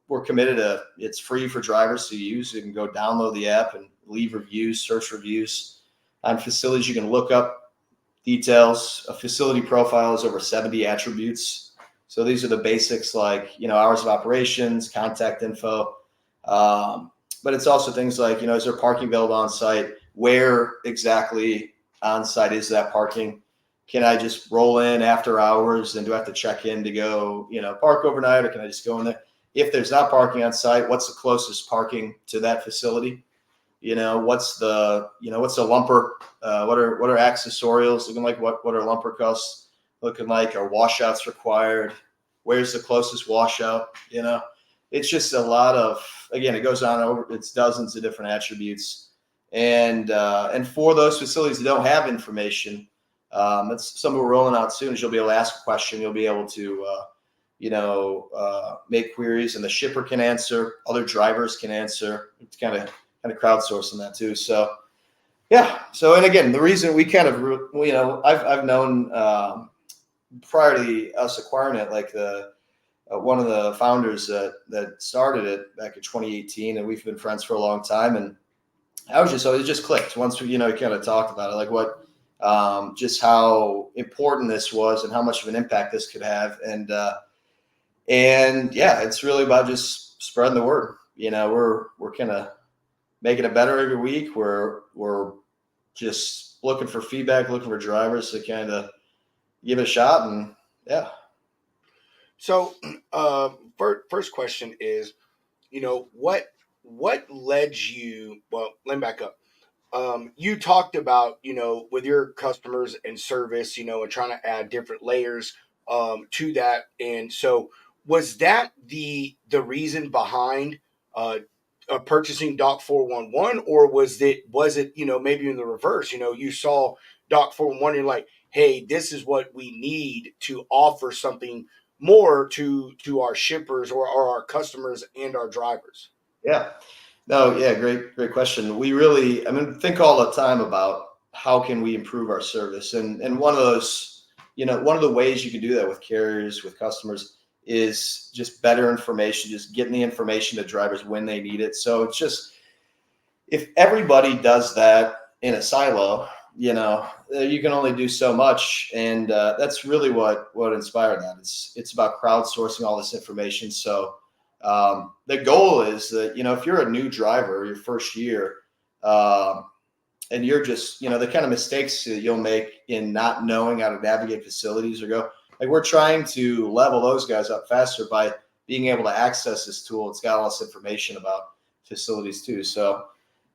Speaker 3: We're committed to, it's free for drivers to use. You can go download the app and leave reviews, search reviews on facilities. You can look up details. A facility profile is over 70 attributes. So these are the basics, like, hours of operations, contact info. But it's also things like, is there parking available on site? Where exactly on site is that parking? Can I just roll in after hours, and do I have to check in to go, park overnight, or can I just go in there? If there's not parking on site, what's the closest parking to that facility? What's the lumper? What are accessorials looking like? What are lumper costs looking like? Are washouts required? Where's the closest washout? It's just a lot of, again, it goes on over, it's dozens of different attributes. And for those facilities that don't have information, that's something we're rolling out soon. Is you'll be able to ask a question. You'll be able to, make queries, and the shipper can answer. Other drivers can answer. It's kind of crowdsourcing that too. So, yeah. So, and again, the reason we kind of, I've known prior to us acquiring it, like one of the founders that started it back in 2018, and we've been friends for a long time. And it just clicked once we, kind of talked about it, like what, just how important this was and how much of an impact this could have. And yeah, it's really about just spreading the word. We're kind of making it better every week. We're just looking for feedback, looking for drivers to kind of give it a shot. And yeah.
Speaker 1: So, first question is, what led you? Well, let me back up. You talked about, with your customers and service, and trying to add different layers to that. And so, was that the reason behind purchasing Dock 411, or was it maybe in the reverse? You saw Dock 411, you're like, hey, this is what we need to offer something more to our shippers or our customers and our drivers.
Speaker 3: Yeah. No, yeah, great question. We really, think all the time about how can we improve our service? And one of those, one of the ways you can do that with carriers, with customers, is just better information, just getting the information to drivers when they need it. So it's just, if everybody does that in a silo, you can only do so much. And that's really what inspired that. It's about crowdsourcing all this information. So the goal is that, if you're a new driver, your first year, and you're just, the kind of mistakes that you'll make in not knowing how to navigate facilities or go, like, we're trying to level those guys up faster by being able to access this tool. It's got all this information about facilities too. So,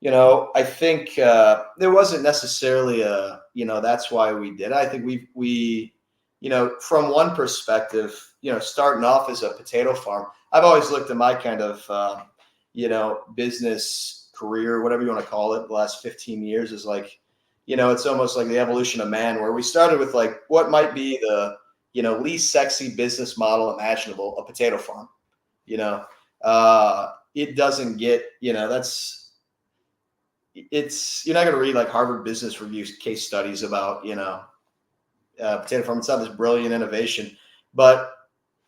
Speaker 3: I think there wasn't necessarily that's why we did it. I think we, from one perspective, starting off as a potato farm, I've always looked at my kind of, business career, whatever you want to call it, the last 15 years is like, it's almost like the evolution of man, where we started with like what might be the, least sexy business model imaginable, a potato farm. It doesn't get, you're not going to read like Harvard Business Review case studies about, potato farm. It's not this brilliant innovation, but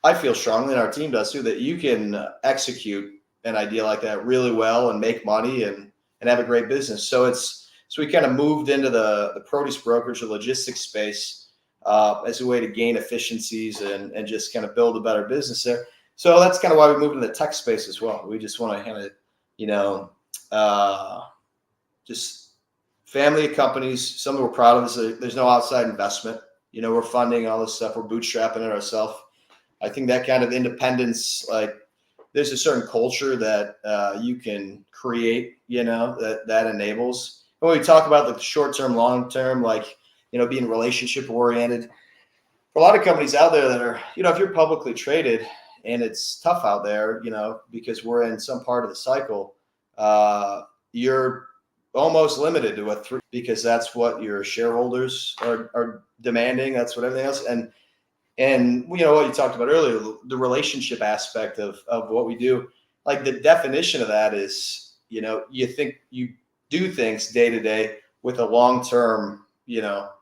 Speaker 3: I feel strongly, and our team does too, that you can execute an idea like that really well and make money and have a great business. So we kind of moved into the produce brokerage or logistics space as a way to gain efficiencies and just kind of build a better business there. So that's kind of why we moved into the tech space as well. We just want to kind of, just family of companies. Some we're proud of. There's no outside investment. We're funding all this stuff. We're bootstrapping it ourselves. I think that kind of independence, like, there's a certain culture that you can create, that enables. And when we talk about the short-term, long-term, like, being relationship oriented, for a lot of companies out there that are, if you're publicly traded, and it's tough out there, because we're in some part of the cycle, you're almost limited to because that's what your shareholders are demanding. That's what everything else. And what you talked about earlier, the relationship aspect of what we do, like the definition of that is, you think you do things day to day with a long-term,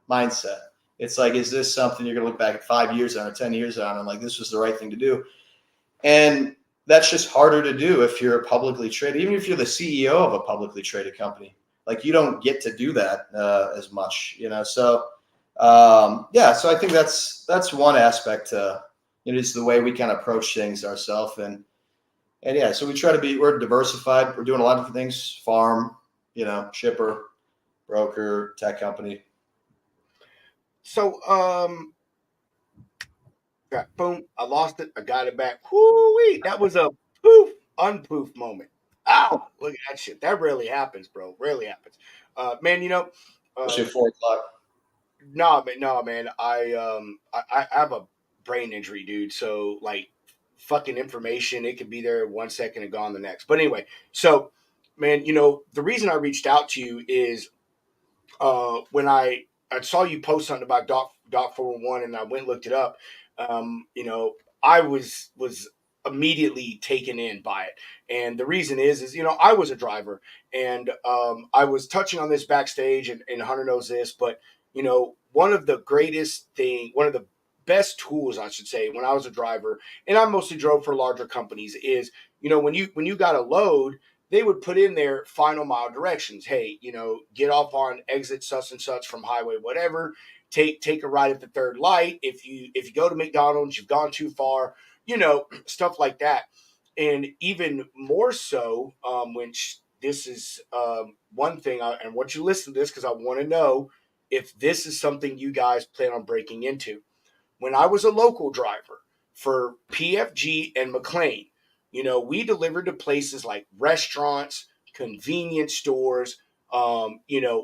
Speaker 3: mindset. It's like, is this something you're going to look back at 5 years on or 10 years on and like, this was the right thing to do? And that's just harder to do if you're publicly traded, even if you're the CEO of a publicly traded company. Like, you don't get to do that as much, so so I think that's one aspect to, just the way we kind of approach things ourselves. And yeah, so we try to we're diversified. We're doing a lot of things: farm, shipper, broker, tech company.
Speaker 1: So, boom, I lost it. I got it back. Whoo-wee. That was a poof, unpoof moment. Ow, look at that shit. That rarely happens, bro. Rarely happens. Man,
Speaker 3: Especially at 4 o'clock.
Speaker 1: No, man. I have a brain injury, dude. So, like, fucking information, it could be there 1 second and gone the next. But anyway, so, man, the reason I reached out to you is when I saw you post something about Doc 411, and I went and looked it up. I was immediately taken in by it, and the reason is I was a driver, and I was touching on this backstage, and Hunter knows this, but one of the best tools, I should say, when I was a driver, and I mostly drove for larger companies, is when you got a load, they would put in their final mile directions. Hey, get off on exit such and such from highway whatever. Take a right at the third light. If you go to McDonald's, you've gone too far. Stuff like that. And even more so, which this is one thing, and I want you to listen to this because I want to know if this is something you guys plan on breaking into. When I was a local driver for PFG and McLean, we delivered to places like restaurants, convenience stores, Walmart's,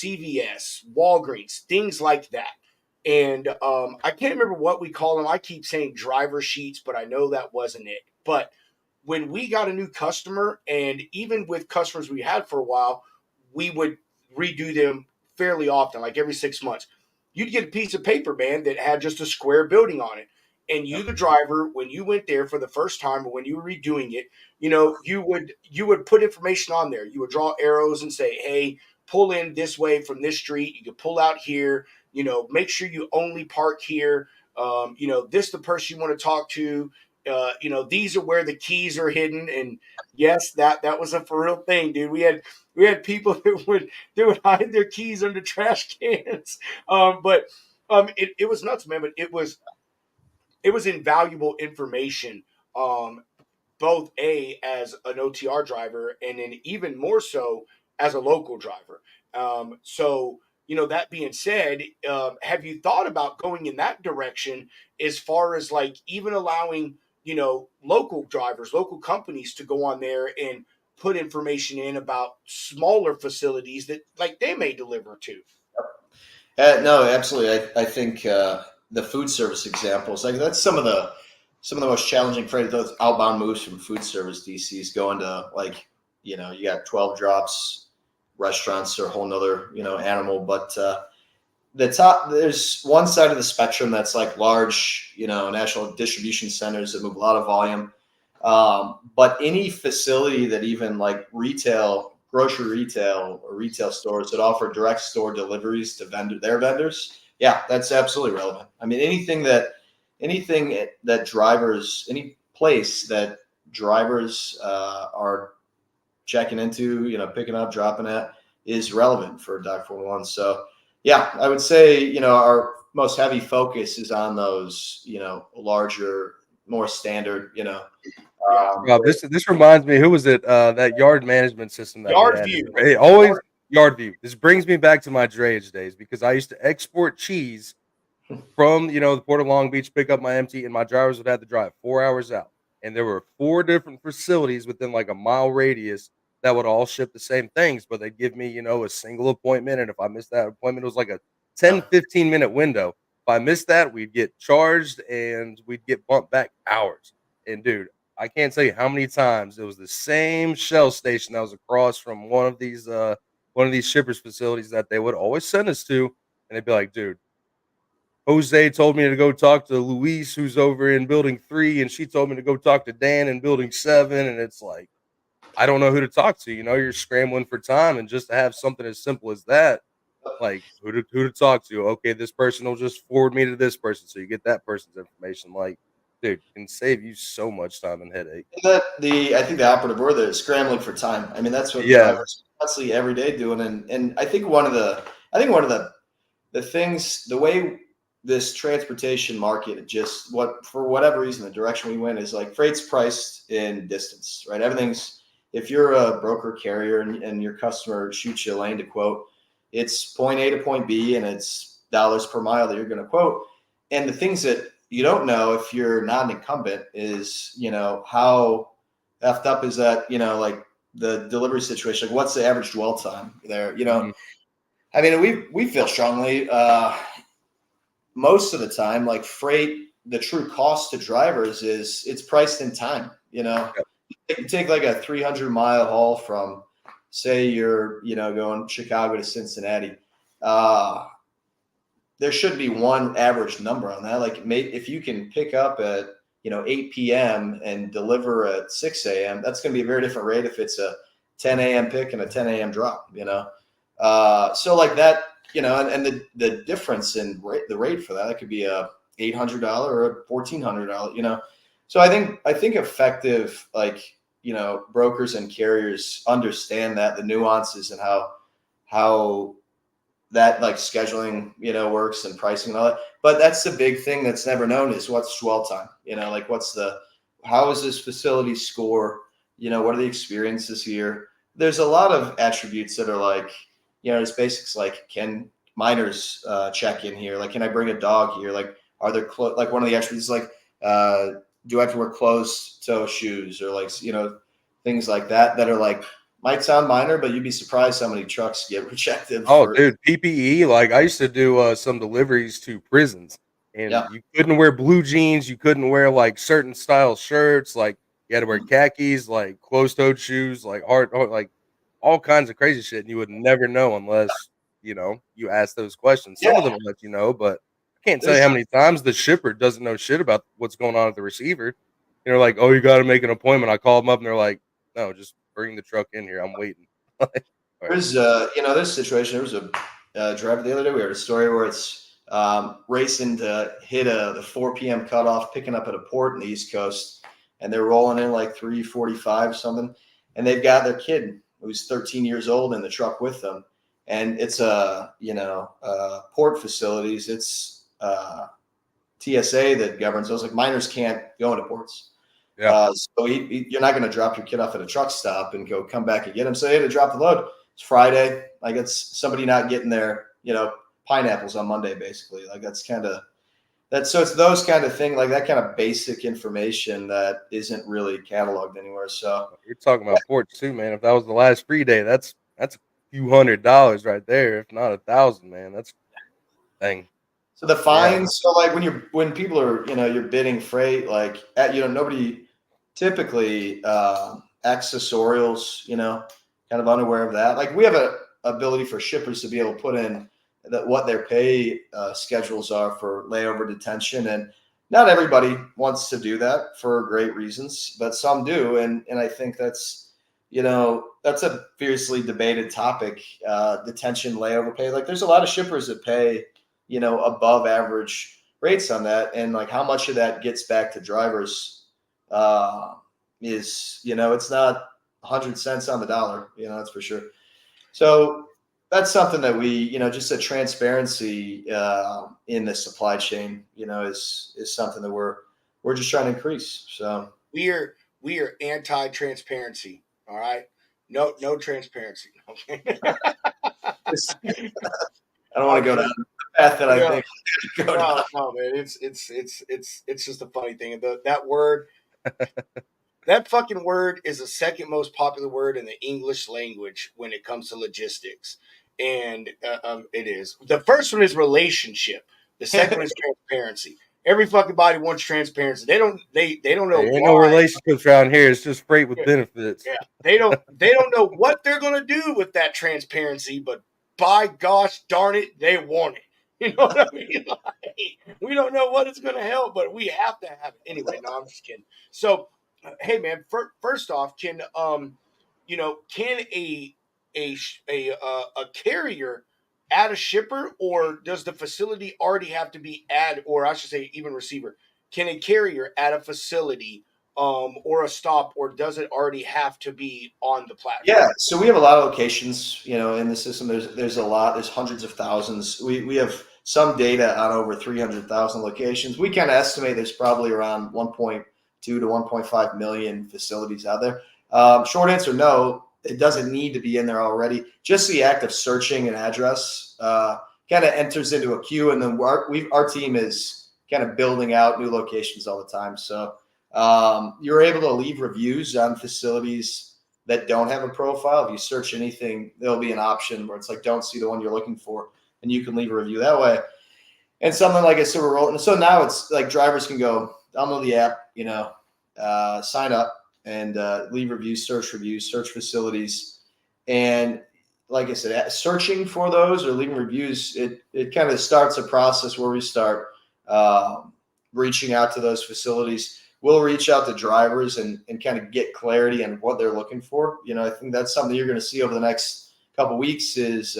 Speaker 1: CVS, Walgreens, things like that. And I can't remember what we call them. I keep saying driver sheets, but I know that wasn't it. But when we got a new customer, and even with customers we had for a while, we would redo them fairly often, like every 6 months. You'd get a piece of paper, man, that had just a square building on it. And you, the driver, when you went there for the first time or when you were redoing it, you would put information on there. You would draw arrows and say, hey, pull in this way from this street. You can pull out here. Make sure you only park here. This the person you want to talk to. These are where the keys are hidden. And yes, that was a for real thing, dude. We had people that would hide their keys under trash cans. But it was nuts, man. But it was invaluable information. Both as an OTR driver and then even more so as a local driver. So, that being said, have you thought about going in that direction as far as like even allowing, local drivers, local companies to go on there and put information in about smaller facilities that like they may deliver to?
Speaker 3: No, absolutely. I think the food service examples, like that's some of the most challenging freight. Those outbound moves from food service DCs going to like you got 12 drops, restaurants are a whole nother animal. But there's one side of the spectrum that's like large national distribution centers that move a lot of volume. But any facility that even like grocery retail or retail stores that offer direct store deliveries to their vendors, yeah, that's absolutely relevant. I mean, anything that drivers, any place that drivers are checking into, picking up, dropping at, is relevant for Doc 411. So, yeah, I would say, our most heavy focus is on those, larger, more standard,
Speaker 2: Rob, this reminds me, who was it? That yard management system that we
Speaker 1: Yard
Speaker 2: had.
Speaker 1: view.
Speaker 2: It always yard view. This brings me back to my drayage days because I used to export cheese from the Port of Long Beach, pick up my empty, and my drivers would have to drive 4 hours out. And there were 4 different facilities within like a mile radius that would all ship the same things, but they'd give me, a single appointment. And if I missed that appointment, it was like a 10-15 minute window. If I missed that, we'd get charged and we'd get bumped back hours. And dude, I can't tell you how many times it was the same Shell station that was across from one of these shippers facilities that they would always send us to. And they'd be like, dude, Jose told me to go talk to Luis, who's over in building 3, and she told me to go talk to Dan in building 7. And it's like, I don't know who to talk to. You're scrambling for time, and just to have something as simple as that, like who to talk to. Okay, this person will just forward me to this person, so you get that person's information. Like, dude, can save you so much time and headache.
Speaker 3: I think the operative word there is scrambling for time. I mean, that's what
Speaker 2: Yeah,
Speaker 3: drivers constantly every day doing. And I think one of the things, the way this transportation market for whatever reason, the direction we went is like freight's priced in distance, right? If you're a broker carrier and your customer shoots you a lane to quote, it's point A to point B and it's dollars per mile that you're going to quote. And the things that you don't know if you're not an incumbent is, how effed up is that, like the delivery situation, like what's the average dwell time there,
Speaker 2: mhm.
Speaker 3: I mean, we feel strongly, most of the time, like freight, the true cost to drivers is it's priced in time. You take like a 300-mile haul from, say you're, going Chicago to Cincinnati. There should be one average number on that. Like if you can pick up at 8 p.m. and deliver at 6 a.m., that's going to be a very different rate if it's a 10 a.m. pick and a 10 a.m. drop. So like that, and the difference in the rate for that could be a $800 or a $1,400. So I think effective brokers and carriers understand that the nuances and how that like scheduling works and pricing and all that. But that's the big thing that's never known is what's dwell time. Like how is this facility score? What are the experiences here? There's a lot of attributes that are like, there's basics like can minors check in here? Like, can I bring a dog here? Like, are there like one of the attributes is like, do I have to wear closed toe shoes or like, things like that are like, might sound minor, but you'd be surprised how many trucks get rejected.
Speaker 2: Oh, dude, PPE. Like I used to do some deliveries to prisons, and
Speaker 3: Yeah.
Speaker 2: you couldn't wear blue jeans. You couldn't wear like certain style shirts. Like you had to wear khakis, like closed-toed shoes, like like all kinds of crazy shit. And you would never know unless you ask those questions. Some of
Speaker 3: Yeah.
Speaker 2: them will let you know, but I can't tell you
Speaker 3: There's
Speaker 2: how many times the shipper doesn't know shit about what's going on at the receiver. They're like, "Oh, you got to make an appointment." I call them up, and they're like, "No, just bring the truck in here. I'm waiting."
Speaker 3: There's there's a situation. There was a driver the other day. We heard a story where it's racing to hit the 4 p.m. cutoff, picking up at a port in the East Coast, and they're rolling in like 3:45 something, and they've got their kid who's 13 years old in the truck with them, and it's port facilities. It's TSA that governs those. Like minors can't go into ports.
Speaker 2: Yeah.
Speaker 3: So you're not going to drop your kid off at a truck stop and go come back and get him. So they had to drop the load. It's Friday. Like it's somebody not getting their, pineapples on Monday, basically. Like that's so it's those kind of thing, like that kind of basic information that isn't really cataloged anywhere. So
Speaker 2: You're talking about ports too, man. If that was the last free day, that's a few $100 right there, if not 1,000, man. That's dang.
Speaker 3: So the fines, so like when people are, you're bidding freight, like nobody typically accessorials, kind of unaware of that. Like we have a ability for shippers to be able to put in that what their pay schedules are for layover detention, and not everybody wants to do that for great reasons, but some do, and I think that's a fiercely debated topic. Detention layover pay, like there's a lot of shippers that pay above average rates on that, and like how much of that gets back to drivers is it's not 100 cents on the dollar, that's for sure. So that's something that we just a transparency in the supply chain is something that we're just trying to increase. So
Speaker 1: we are anti-transparency. All right, no transparency. Okay.
Speaker 3: I don't want to go down the path that I think go down.
Speaker 1: No, man. It's just a funny thing. That word, that fucking word is the second most popular word in the English language when it comes to logistics, and it is. The first one is relationship. The second one is transparency. Every fucking body wants transparency. They don't know.
Speaker 2: There ain't no relationships around here. It's just freight with benefits.
Speaker 1: Yeah, they don't know what they're gonna do with that transparency, but by gosh darn it, they want it. You know what I mean? Like, we don't know what it's going to help, but we have to have it. Anyway, no, I'm just kidding. So, hey man, first off, can a carrier add a shipper, or does the facility already have to be or I should say even receiver? Can a carrier add a facility or a stop, or does it already have to be on the platform?
Speaker 3: Yeah, so we have a lot of locations, in the system. There's a lot. There's hundreds of thousands. We have some data on over 300,000 locations. We kind of estimate there's probably around 1.2 to 1.5 million facilities out there. Short answer, no, it doesn't need to be in there already. Just the act of searching an address kind of enters into a queue, and then our team is kind of building out new locations all the time. So you're able to leave reviews on facilities that don't have a profile. If you search anything, there'll be an option where it's like, don't see the one you're looking for, and you can leave a review that way. And something like I said, we're rolling. So now it's like drivers can go download the app, sign up and leave reviews, search facilities. And like I said, searching for those or leaving reviews, it kind of starts a process where we start reaching out to those facilities. We'll reach out to drivers and kind of get clarity on what they're looking for. I think that's something you're going to see over the next couple of weeks is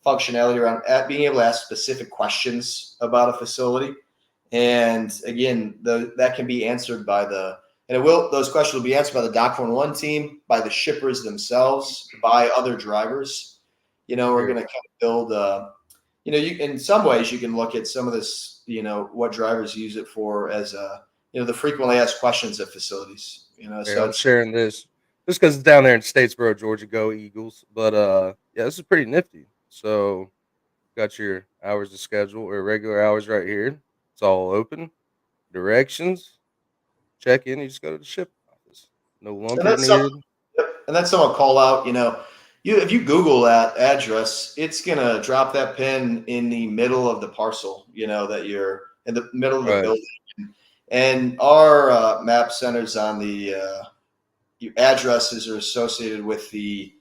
Speaker 3: functionality around being able to ask specific questions about a facility. And again, that can be answered those questions will be answered by the Doc11 team, by the shippers themselves, by other drivers. We're going to kind of build, in some ways you can look at some of this, what drivers use it for as the frequently asked questions at facilities. So
Speaker 2: I'm sharing this just because it's down there in Statesboro, Georgia. Go Eagles! But this is pretty nifty. So got your hours of schedule or regular hours right here. It's all open. Directions. Check in. You just go to the ship office. No lumper needed.
Speaker 3: And that's someone call out. If you Google that address, it's gonna drop that pin in the middle of the parcel. That you're in the middle of the building. And our map centers on the addresses are associated with the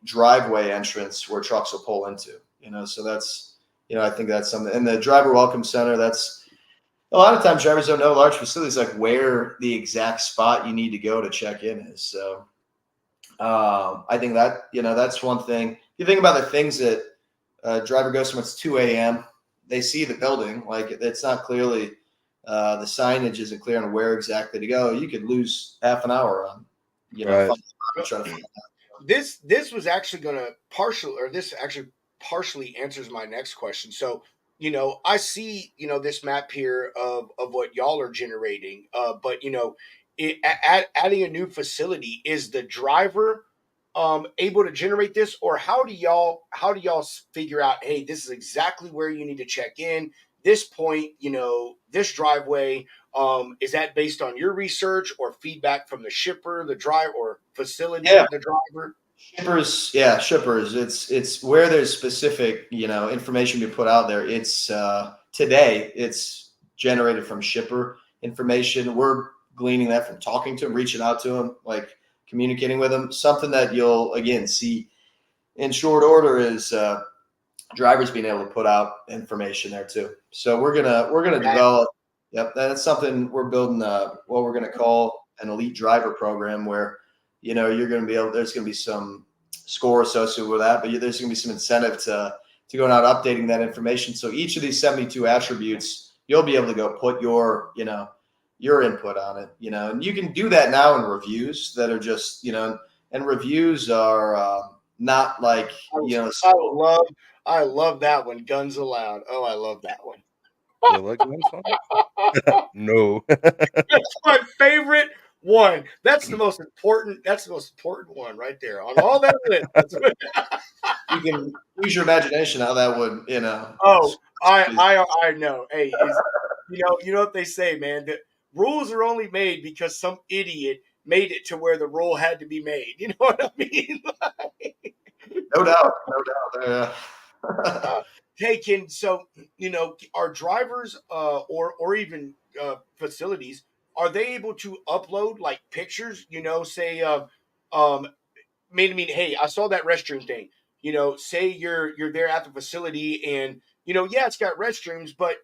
Speaker 3: driveway entrance where trucks will pull into. So that's I think that's something. And the driver welcome center, that's a lot of times drivers don't know large facilities like where the exact spot you need to go to check in is. So I think that, that's one thing. You think about the things that driver goes from, it's 2 a.m. They see the building, like it's not clearly, the signage isn't clear on where exactly to go. You could lose half an hour on,
Speaker 2: Right.
Speaker 3: trying to find out.
Speaker 1: This was actually going to partially answers my next question. So, I see, this map here of what y'all are generating. But adding a new facility, is the driver able to generate this, or how do y'all figure out, hey, this is exactly where you need to check in, this point, this driveway, is that based on your research or feedback from the shipper, the driver, or facility,
Speaker 3: Yeah.
Speaker 1: the driver?
Speaker 3: Shippers. It's where there's specific, information to put out there. It's today it's generated from shipper information. We're gleaning that from talking to them, reaching out to them, like communicating with them. Something that you'll again see in short order is drivers being able to put out information there too. So we're gonna develop. Yep, that's something we're building. What we're gonna call an elite driver program, where you're gonna be able. There's gonna be some score associated with that, but there's gonna be some incentive to go out updating that information. So each of these 72 attributes, you'll be able to go put your your input on it. And you can do that now in reviews that are just and reviews are not like
Speaker 1: I love that one. Guns allowed. Oh, I love that one.
Speaker 2: You like guns on it? No.
Speaker 1: That's my favorite one. That's the most important. That's the most important one right there on all that list.
Speaker 3: you can use your imagination how that would
Speaker 1: Oh, I know. Hey, you know what they say, man. The rules are only made because some idiot made it to where the rule had to be made. You know what I mean?
Speaker 3: no doubt, no doubt.
Speaker 1: Uh, Taken. So are drivers or even facilities, are they able to upload like pictures? Say um mean, hey, I saw that restroom thing. Say you're there at the facility, and yeah, it's got restrooms, but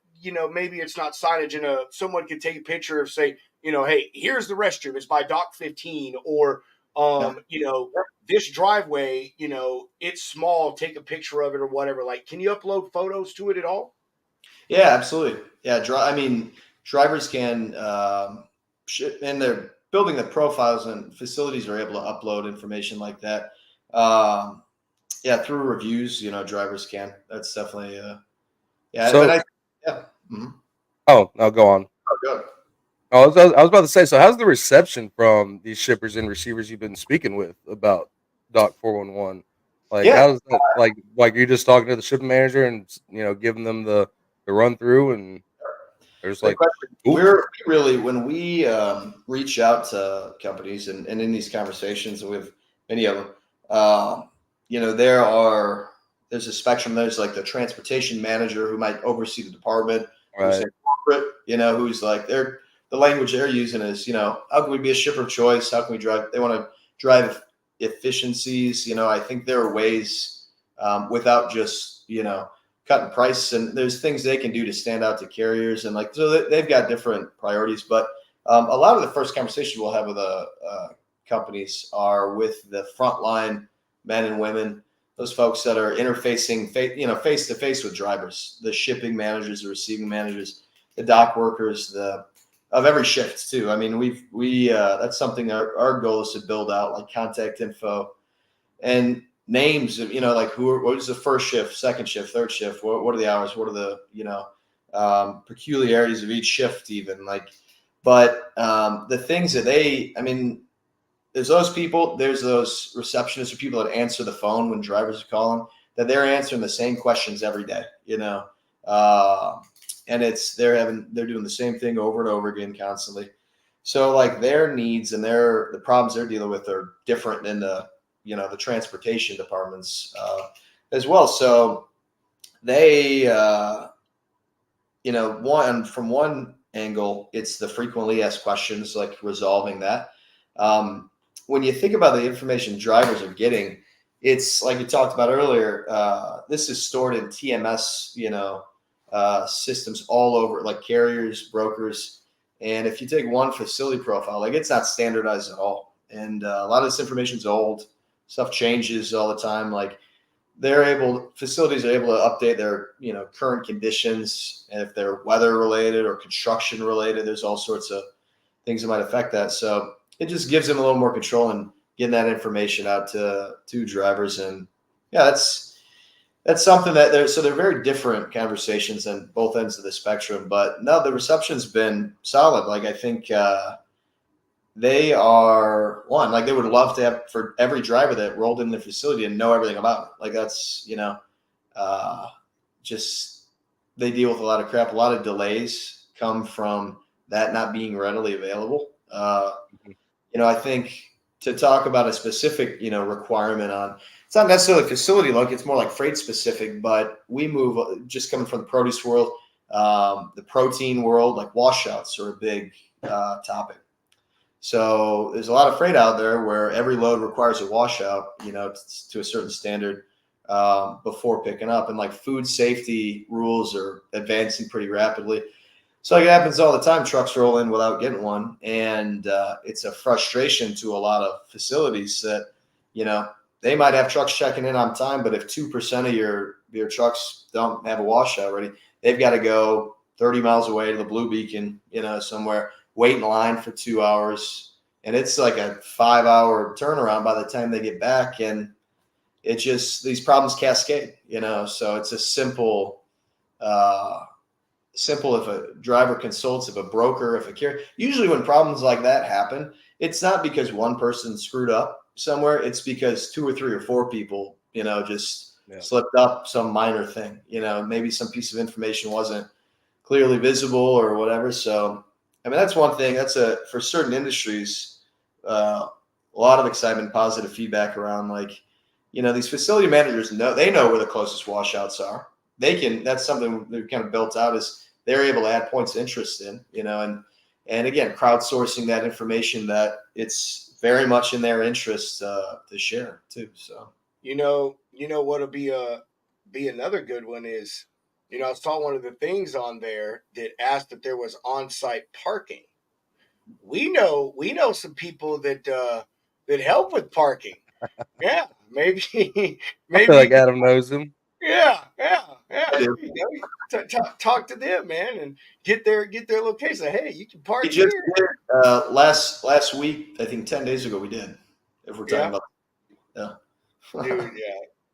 Speaker 1: maybe it's not signage, and someone could take a picture of, say, hey, here's the restroom, it's by dock 15, or
Speaker 3: Yeah.
Speaker 1: this driveway, it's small, take a picture of it or whatever. Like, can you upload photos to it at all?
Speaker 3: Yeah, absolutely. Yeah, I mean, drivers can, and they're building the profiles, and facilities are able to upload information like that. Yeah, through reviews, drivers can. That's definitely, yeah, and
Speaker 2: So,
Speaker 3: yeah. Mhm.
Speaker 2: oh, no, go on.
Speaker 3: Oh, good.
Speaker 2: Oh, I was about to say, so how's the reception from these shippers and receivers you've been speaking with about Doc 411? Like,
Speaker 3: Yeah,
Speaker 2: how's that? Like you're just talking to the shipping manager and giving them the run through, and they're just
Speaker 3: great
Speaker 2: like,
Speaker 3: question.
Speaker 2: cool,
Speaker 3: We really, when we reach out to companies, and in these conversations with many of them, there's a spectrum. There's like the transportation manager who might oversee the department, who's
Speaker 2: right,
Speaker 3: in corporate, who's like the language they're using is, how can we be a shipper of choice? How can we drive? They want to drive efficiencies. I think there are ways without just cutting price, and there's things they can do to stand out to carriers, and like, so they've got different priorities. But a lot of the first conversations we'll have with companies are with the frontline men and women, those folks that are interfacing face to face with drivers, the shipping managers, the receiving managers, the dock workers, of every shift too. I mean, we that's something our goal is to build out, like contact info and names of, like what is the first shift, second shift, third shift, what are the hours, what are the peculiarities of each shift, even, like. But the things that I mean, there's those people, there's those receptionists or people that answer the phone when drivers are calling, that they're answering the same questions every day, and they're doing the same thing over and over again constantly. So like their needs and the problems they're dealing with are different than the transportation departments as well. So they from one angle, it's the frequently asked questions, like resolving that. When you think about the information drivers are getting, it's like you talked about earlier. This is stored in TMS, systems all over, like carriers, brokers. And if you take one facility profile, like, it's not standardized at all. And a lot of this information is old. Stuff changes all the time. Like facilities are able to update their, current conditions. And if they're weather related or construction related, there's all sorts of things that might affect that. So it just gives them a little more control and getting that information out to drivers. And yeah, that's something that they're very different conversations on both ends of the spectrum. But no, the reception's been solid. Like, I think they are like they would love to have for every driver that rolled in the facility and know everything about it. Like, that's, just they deal with a lot of crap. A lot of delays come from that not being readily available. I think to talk about a specific, requirement on, it's not necessarily facility look, it's more like freight specific, but we move just coming from the produce world, the protein world, like washouts are a big topic. So there's a lot of freight out there where every load requires a washout, to a certain standard before picking up. And like food safety rules are advancing pretty rapidly. So it happens all the time. Trucks roll in without getting one. And it's a frustration to a lot of facilities that, they might have trucks checking in on time, but if 2% of your trucks don't have a washout ready, they've got to go 30 miles away to the Blue Beacon, somewhere, wait in line for 2 hours. And it's like a 5-hour turnaround by the time they get back. And it just, these problems cascade, so it's a simple if a driver consults, if a broker, if a carrier, usually when problems like that happen, it's not because one person screwed up somewhere. It's because 2 or 3 or 4 people, just slipped up some minor thing, maybe some piece of information wasn't clearly visible or whatever. So, I mean, that's one thing. That's for certain industries, a lot of excitement, positive feedback around, like, these facility managers know where the closest washouts are. That's something they've kind of built out, is they're able to add points of interest in, and again, crowdsourcing that information that it's very much in their interest to share too. So,
Speaker 1: what'll be another good one is, I saw one of the things on there that asked if there was on-site parking. We know some people that help with parking. Yeah, maybe
Speaker 2: I feel like Adam knows him.
Speaker 1: Yeah. Talk to them, man, and get their location. Hey, you can park
Speaker 3: just
Speaker 1: here.
Speaker 3: Did, last week, I think 10 days ago, we did. If we're talking about,
Speaker 1: dude,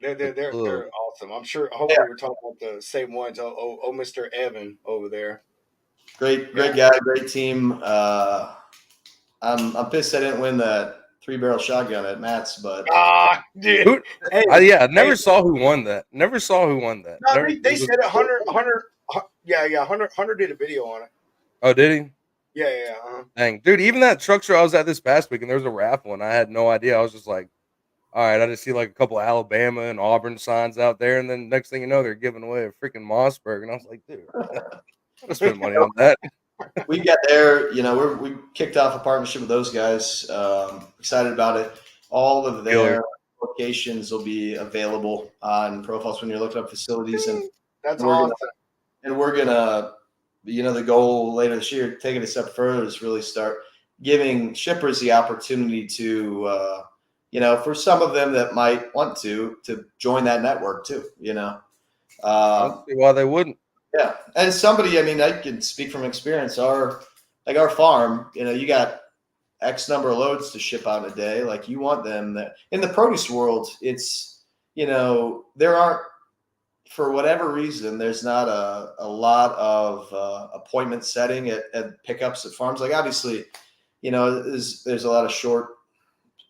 Speaker 1: yeah, they're awesome. I'm sure. Hopefully, we're talking about the same ones. Oh, Mr. Evan over there.
Speaker 3: Great guy, great team. I'm pissed I didn't win the 3-barrel shotgun at Matt's, but
Speaker 1: dude.
Speaker 2: I never saw who won that. No,
Speaker 1: they said it. Hunter did a video on it.
Speaker 2: Oh, did he?
Speaker 1: Yeah.
Speaker 2: Dang, dude, even that truck show I was at this past week, and there was a raffle, and I had no idea. I was just like, all right, I just see like a couple of Alabama and Auburn signs out there, and then next thing you know, they're giving away a freaking Mossberg, and I was like, dude, I'll spend money on that.
Speaker 3: We got there, we kicked off a partnership with those guys. Excited about it. All of their locations will be available on profiles when you're looking up facilities, and
Speaker 1: that's awesome.
Speaker 3: We're gonna, the goal later this year, take it a step further, is really start giving shippers the opportunity to, for some of them that might want to join that network too.
Speaker 2: I don't see why they wouldn't.
Speaker 3: Yeah, and somebody, I mean, I can speak from experience. Our farm, you got X number of loads to ship out a day. Like, you want them that in the produce world, it's, there aren't, for whatever reason, there's not a lot of appointment setting at pickups at farms. Like, obviously, there's a lot of short,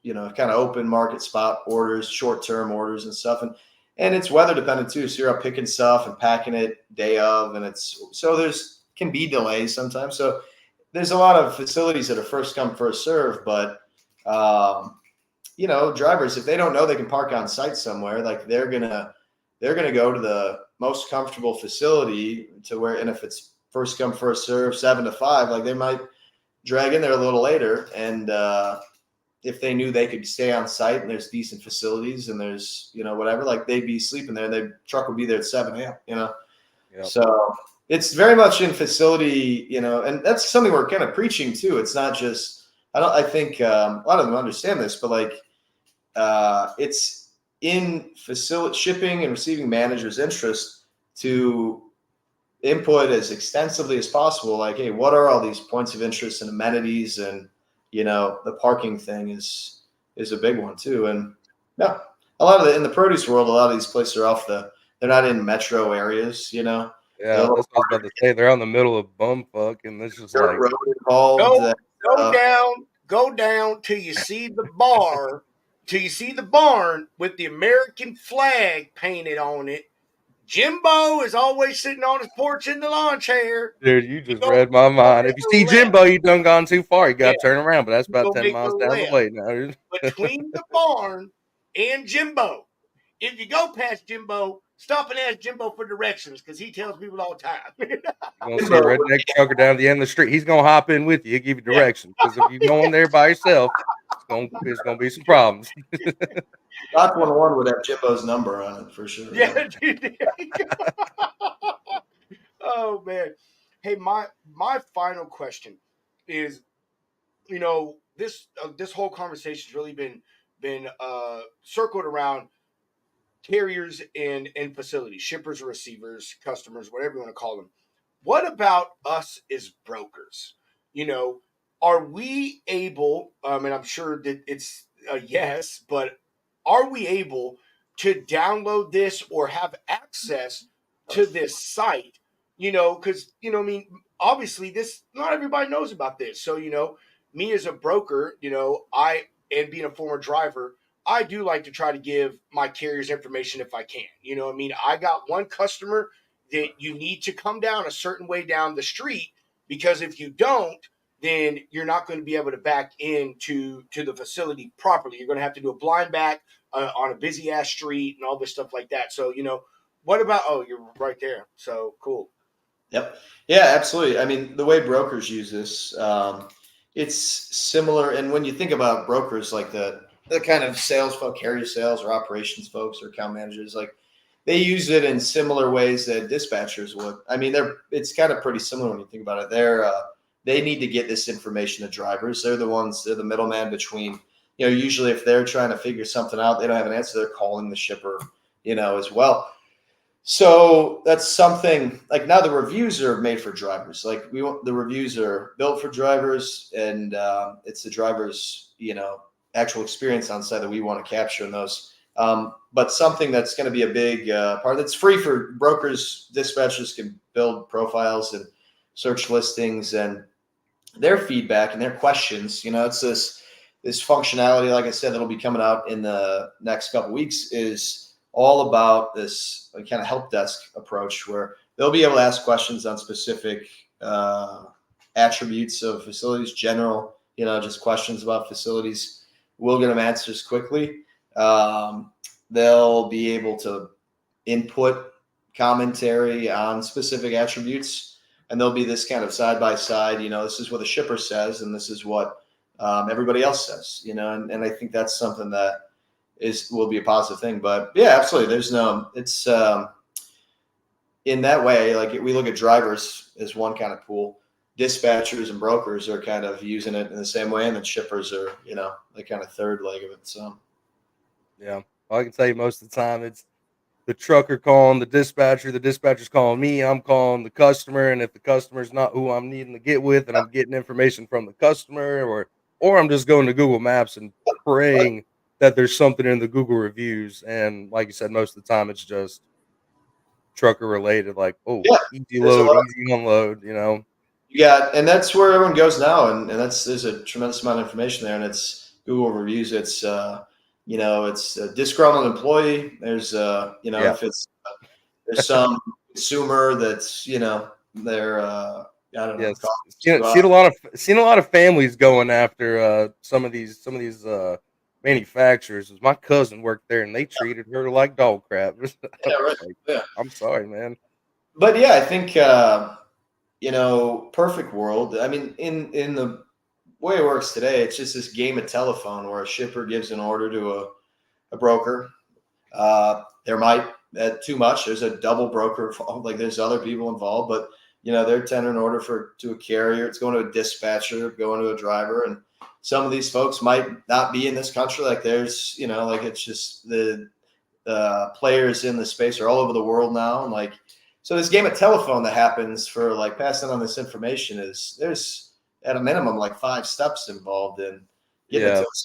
Speaker 3: kind of open market spot orders, short-term orders and stuff. And it's weather dependent too. So you're up picking stuff and packing it day of, and can be delays sometimes. So there's a lot of facilities that are first come, first serve, but drivers, if they don't know they can park on site somewhere, like they're gonna go to the most comfortable facility and if it's first come, first serve, 7 to 5, like they might drag in there a little later. And if they knew they could stay on site and there's decent facilities and there's, whatever, like they'd be sleeping there and their truck would be there at 7 a.m.,
Speaker 2: Yep.
Speaker 3: So it's very much in facility, and that's something we're kind of preaching too. It's not just I think a lot of them understand this, but like it's in facility shipping and receiving managers' interest to input as extensively as possible. Like, hey, what are all these points of interest and amenities, and the parking thing is a big one too. And yeah, a lot of in the produce world, a lot of these places are they're not in metro areas. They're a
Speaker 2: Yeah,
Speaker 3: little
Speaker 2: that's what I was about to say. They're out in the middle of bumfuck, and it's just
Speaker 3: dirt
Speaker 2: like,
Speaker 3: road involved.
Speaker 1: Go down till you see the bar, till you see the barn with the American flag painted on it. Jimbo is always sitting on his porch in the lawn chair.
Speaker 2: dude, you
Speaker 1: You
Speaker 2: just
Speaker 1: go,
Speaker 2: read my
Speaker 1: go
Speaker 2: mind.
Speaker 1: make
Speaker 2: If you
Speaker 1: a
Speaker 2: see
Speaker 1: left.
Speaker 2: Jimbo, you done gone too far. You got
Speaker 1: Yeah,
Speaker 2: to turn around, but that's
Speaker 1: you
Speaker 2: about
Speaker 1: go
Speaker 2: 10
Speaker 1: make a
Speaker 2: miles down the
Speaker 1: left
Speaker 2: way now.
Speaker 1: between the barn and Jimbo. If you go past Jimbo, stop and ask Jimbo for directions because he tells people all the time.
Speaker 2: You're going to see a redneck trucker down at the end of the street. He's going to hop in with you. He'll give you
Speaker 1: Yeah.
Speaker 2: directions. Because if you're going there by yourself, it's gonna be some problems.
Speaker 3: Doc 101 would have Jimbo's number on it for sure.
Speaker 1: Yeah, dude. Oh man. Hey, my final question is, this whole conversation's really been circled around carriers and facilities, shippers or receivers, customers, whatever you want to call them. What about us as brokers? You know, are we able, and I'm sure that it's a yes, but are we able to download this or have access to this site? Because, I mean, obviously this, not everybody knows about this. So, me as a broker, and being a former driver, I do like to try to give my carriers information if I can. I mean? I got one customer that you need to come down a certain way down the street because if you don't, then you're not going to be able to back into the facility properly. You're going to have to do a blind back on a busy ass street and all this stuff like that. So, what about? Oh, you're right there. So cool.
Speaker 3: Yep. Yeah, absolutely. I mean, the way brokers use this, it's similar. And when you think about brokers, like the kind of sales folk, carrier sales or operations folks or account managers, like they use it in similar ways that dispatchers would. I mean, it's kind of pretty similar when you think about it. They need to get this information to drivers. They're the middleman between, usually if they're trying to figure something out, they don't have an answer. They're calling the shipper, as well. So that's something like now the reviews are made for drivers. Like the reviews are built for drivers, and it's the drivers, actual experience on site that we want to capture in those. But something that's going to be a big part that's free for brokers, dispatchers can build profiles and search listings and their feedback and their questions. It's this functionality, like I said, that'll be coming out in the next couple of weeks is all about this kind of help desk approach where they'll be able to ask questions on specific attributes of facilities, general, just questions about facilities. We'll get them answers quickly. They'll be able to input commentary on specific attributes, and there'll be this kind of side by side. This is what the shipper says, and this is what everybody else says. And I think that's something that will be a positive thing. But yeah, absolutely. It's in that way, like we look at drivers as one kind of pool. Dispatchers and brokers are kind of using it in the same way, and then shippers are, the kind of third leg of it. So
Speaker 2: Yeah, I can tell you most of the time it's the trucker calling the dispatcher's calling me, I'm calling the customer, and if the customer's not who I'm needing to get with, and I'm getting information from the customer, or I'm just going to Google Maps and praying that there's something in the Google reviews, and like you said, most of the time it's just trucker related, like, oh,
Speaker 3: yeah,
Speaker 2: easy
Speaker 3: there's a
Speaker 2: load,
Speaker 3: lot.
Speaker 2: easy unload,
Speaker 3: You got, and that's where everyone goes now, and there's a tremendous amount of information there, and it's Google reviews. It's it's a disgruntled employee. There's
Speaker 2: Yeah.
Speaker 3: if it's there's some consumer that's they're I don't know.
Speaker 2: Yes, seen a lot of families going after some of these manufacturers. My cousin worked there, and they treated her like dog crap.
Speaker 3: Yeah, right.
Speaker 2: Like,
Speaker 3: Yeah,
Speaker 2: I'm sorry, man.
Speaker 3: but yeah, I think perfect world. I mean, in the way it works today, it's just this game of telephone where a shipper gives an order to a broker. There might too much. There's a double broker involved. Like there's other people involved, but they're tendering an order to a carrier. It's going to a dispatcher, going to a driver, and some of these folks might not be in this country. Like there's, like it's just the players in the space are all over the world now. And like, so this game of telephone that happens for like passing on this information there's at a minimum like 5 steps involved in getting it to us.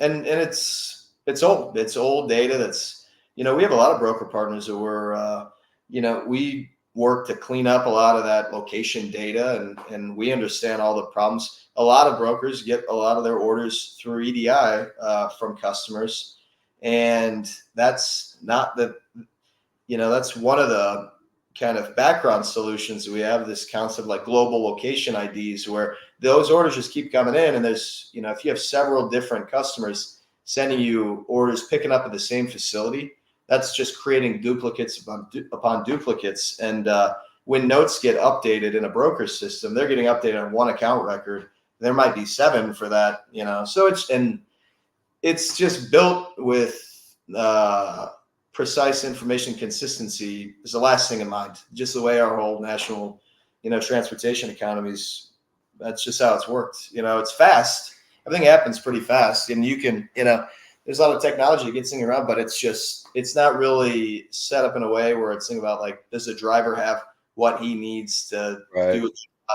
Speaker 3: And it's old data that's, we have a lot of broker partners who were, we work to clean up a lot of that location data, and we understand all the problems. A lot of brokers get a lot of their orders through EDI from customers, and that's not that's one of the kind of background solutions. We have this concept like global location IDs, where those orders just keep coming in, and there's, if you have several different customers sending you orders picking up at the same facility, that's just creating duplicates upon duplicates. And when notes get updated in a broker system, they're getting updated on one account record. There might be 7 for that, So it's just built with precise information consistency is the last thing in mind. Just the way our whole national, transportation economies. That's just how it's worked. It's fast. Everything happens pretty fast, and you can, there's a lot of technology that gets things around, but it's not really set up in a way where it's thinking about like, does the driver have what he needs to do a job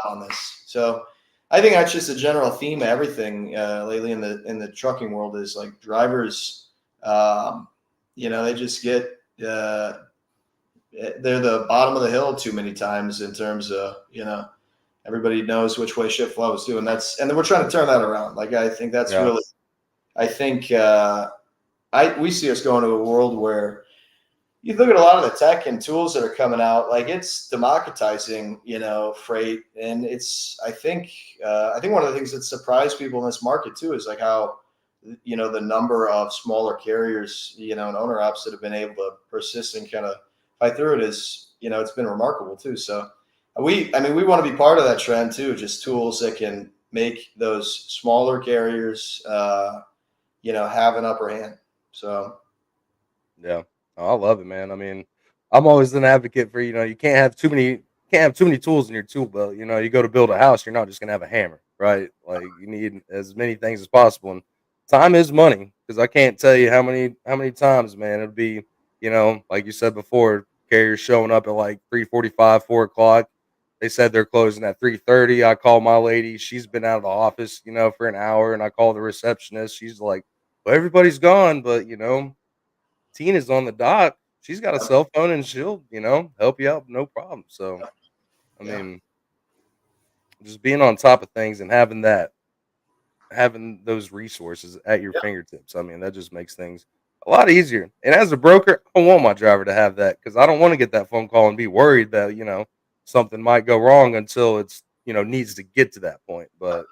Speaker 3: on this? So I think that's just a general theme of everything lately in the trucking world is like drivers, they just get, they're the bottom of the hill too many times in terms of, everybody knows which way ship flows too. And then we're trying to turn that around. Like, I think that's really, I think we see us going to a world where you look at a lot of the tech and tools that are coming out, like it's democratizing, freight. And I think one of the things that surprised people in this market too is like how, the number of smaller carriers, and owner ops that have been able to persist and kind of fight through it is, it's been remarkable too. So we want to be part of that trend too, just tools that can make those smaller carriers, have an upper hand. So.
Speaker 2: Yeah. Oh, I love it, man. I mean, I'm always an advocate for, you can't have too many tools in your tool belt. You go to build a house, you're not just gonna have a hammer, right? Like you need as many things as possible. And time is money, because I can't tell you how many times, man, it'd be, like you said before, carriers showing up at like 3:45, 4 o'clock. They said they're closing at 3:30. I call my lady, she's been out of the office, for an hour, and I call the receptionist. She's like, well, everybody's gone, but Tina's on the dock. She's got a cell phone, and she'll, help you out, no problem. So, I mean, just being on top of things and having those resources at your fingertips. I mean, that just makes things a lot easier. And as a broker, I want my driver to have that, because I don't want to get that phone call and be worried that, something might go wrong until it's, needs to get to that point. But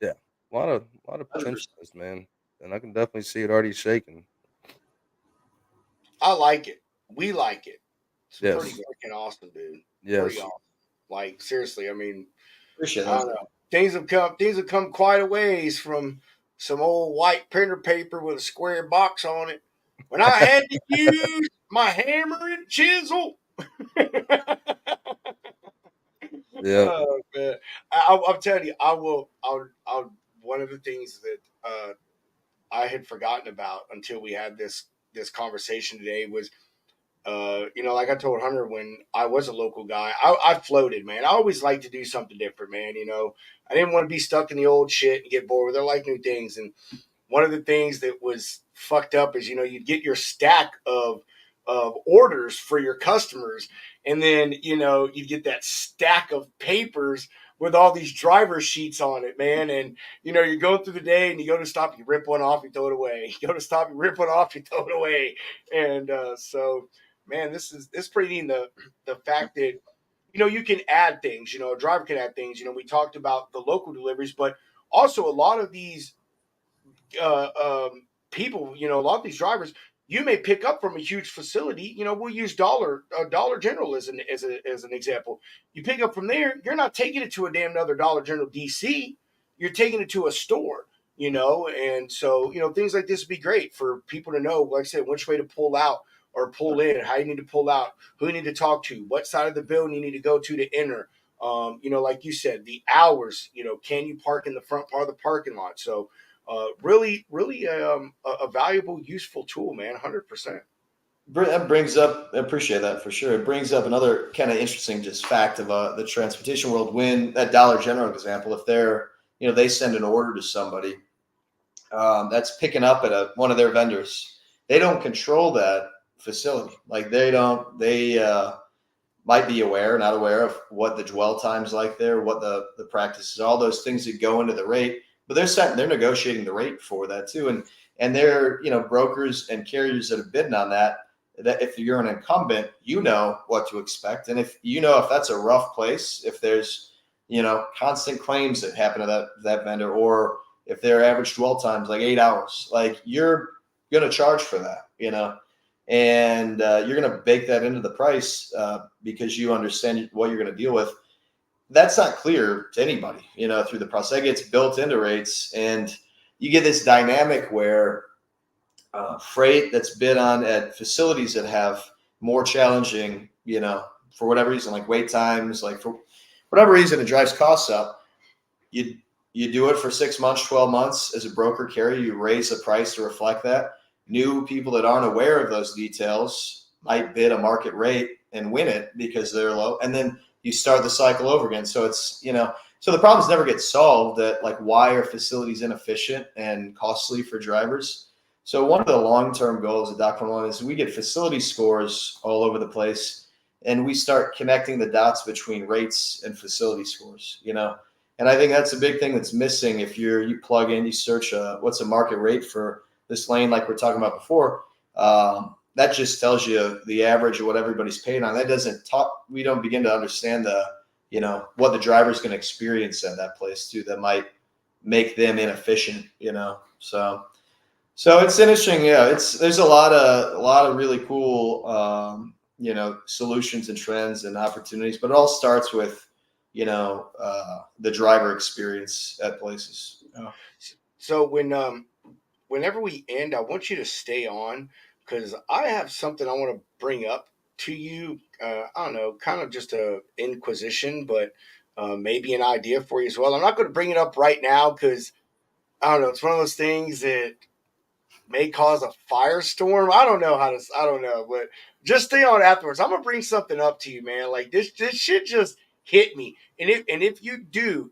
Speaker 2: yeah, a lot of potential, man. And I can definitely see it already shaking.
Speaker 1: I like it. We like it. It's
Speaker 2: Yes.
Speaker 1: pretty freaking awesome, dude.
Speaker 2: Yes.
Speaker 1: Pretty awesome. Like seriously, I mean,
Speaker 3: Appreciate
Speaker 1: I don't know. Things have come quite a ways from some old white printer paper with a square box on it. When I had to use my hammer and chisel.
Speaker 2: Yeah.
Speaker 1: Oh, man. I'm telling you, one of the things that I had forgotten about until we had this conversation today was, like I told Hunter when I was a local guy, I floated, man. I always like to do something different, man. I didn't want to be stuck in the old shit and get bored with it. I like new things. And one of the things that was fucked up is, you'd get your stack of orders for your customers, and then you'd get that stack of papers with all these driver sheets on it, man. And you go through the day and you go to stop, you rip one off, you throw it away. You go to stop, you rip one off, you throw it away. And so, man, this is pretty neat. The fact that you can add things. A driver can add things. We talked about the local deliveries, but also a lot of these uh, people, a lot of these drivers, you may pick up from a huge facility. We'll use Dollar General as an example. You pick up from there, you're not taking it to a damn another Dollar General DC. You're taking it to a store. And so things like this would be great for people to know. Like I said, which way to pull out or pull in, how you need to pull out, who you need to talk to, what side of the building you need to go to enter, You know, like you said, the hours, you know, can you park in the front part of the parking lot? So really a valuable, useful tool, man. 100%.
Speaker 3: That brings up, I appreciate that for sure. It brings up another kind of interesting just fact of the transportation world. When that Dollar General example, if they're, you know, they send an order to somebody that's picking up at one of their vendors, they don't control that facility. Like they might be aware, not aware of what the dwell time's like there, what the practices, all those things that go into the rate. But they're negotiating the rate for that too, and they're, you know, brokers and carriers that are bidding on that. That if you're an incumbent, you know what to expect, and if you know if that's a rough place, if there's, you know, constant claims that happen to that vendor, or if their average dwell time's like 8 hours, like you're gonna charge for that, you know, and you're going to bake that into the price because you understand what you're going to deal with. That's not clear to anybody, you know, through the process. That gets built into rates, and you get this dynamic where freight that's bid on at facilities that have more challenging, you know, for whatever reason, like wait times, like for whatever reason, it drives costs up. You you do it for 6 months, 12 months as a broker carrier, you raise the price to reflect that. New people that aren't aware of those details might bid a market rate and win it because they're low. And then you start the cycle over again. So it's, you know, so the problems never get solved that like why are facilities inefficient and costly for drivers? So one of the long-term goals of Doc 101 is we get facility scores all over the place and we start connecting the dots between rates and facility scores, you know. And I think that's a big thing that's missing. If you plug in, you search what's a market rate for this lane, like we're talking about before, that just tells you the average of what everybody's paying on. That doesn't talk. We don't begin to understand the, you know, what the driver's going to experience at that place too. That might make them inefficient, you know. So it's interesting. Yeah, there's a lot of really cool, you know, solutions and trends and opportunities. But it all starts with, you know, the driver experience at places. Yeah.
Speaker 1: So whenever we end, I want you to stay on because I have something I want to bring up to you. I don't know, kind of just a inquisition, but maybe an idea for you as well. I'm not going to bring it up right now because I don't know. It's one of those things that may cause a firestorm. I don't know how to. I don't know, but just stay on afterwards. I'm gonna bring something up to you, man. Like this shit just hit me. And if you do,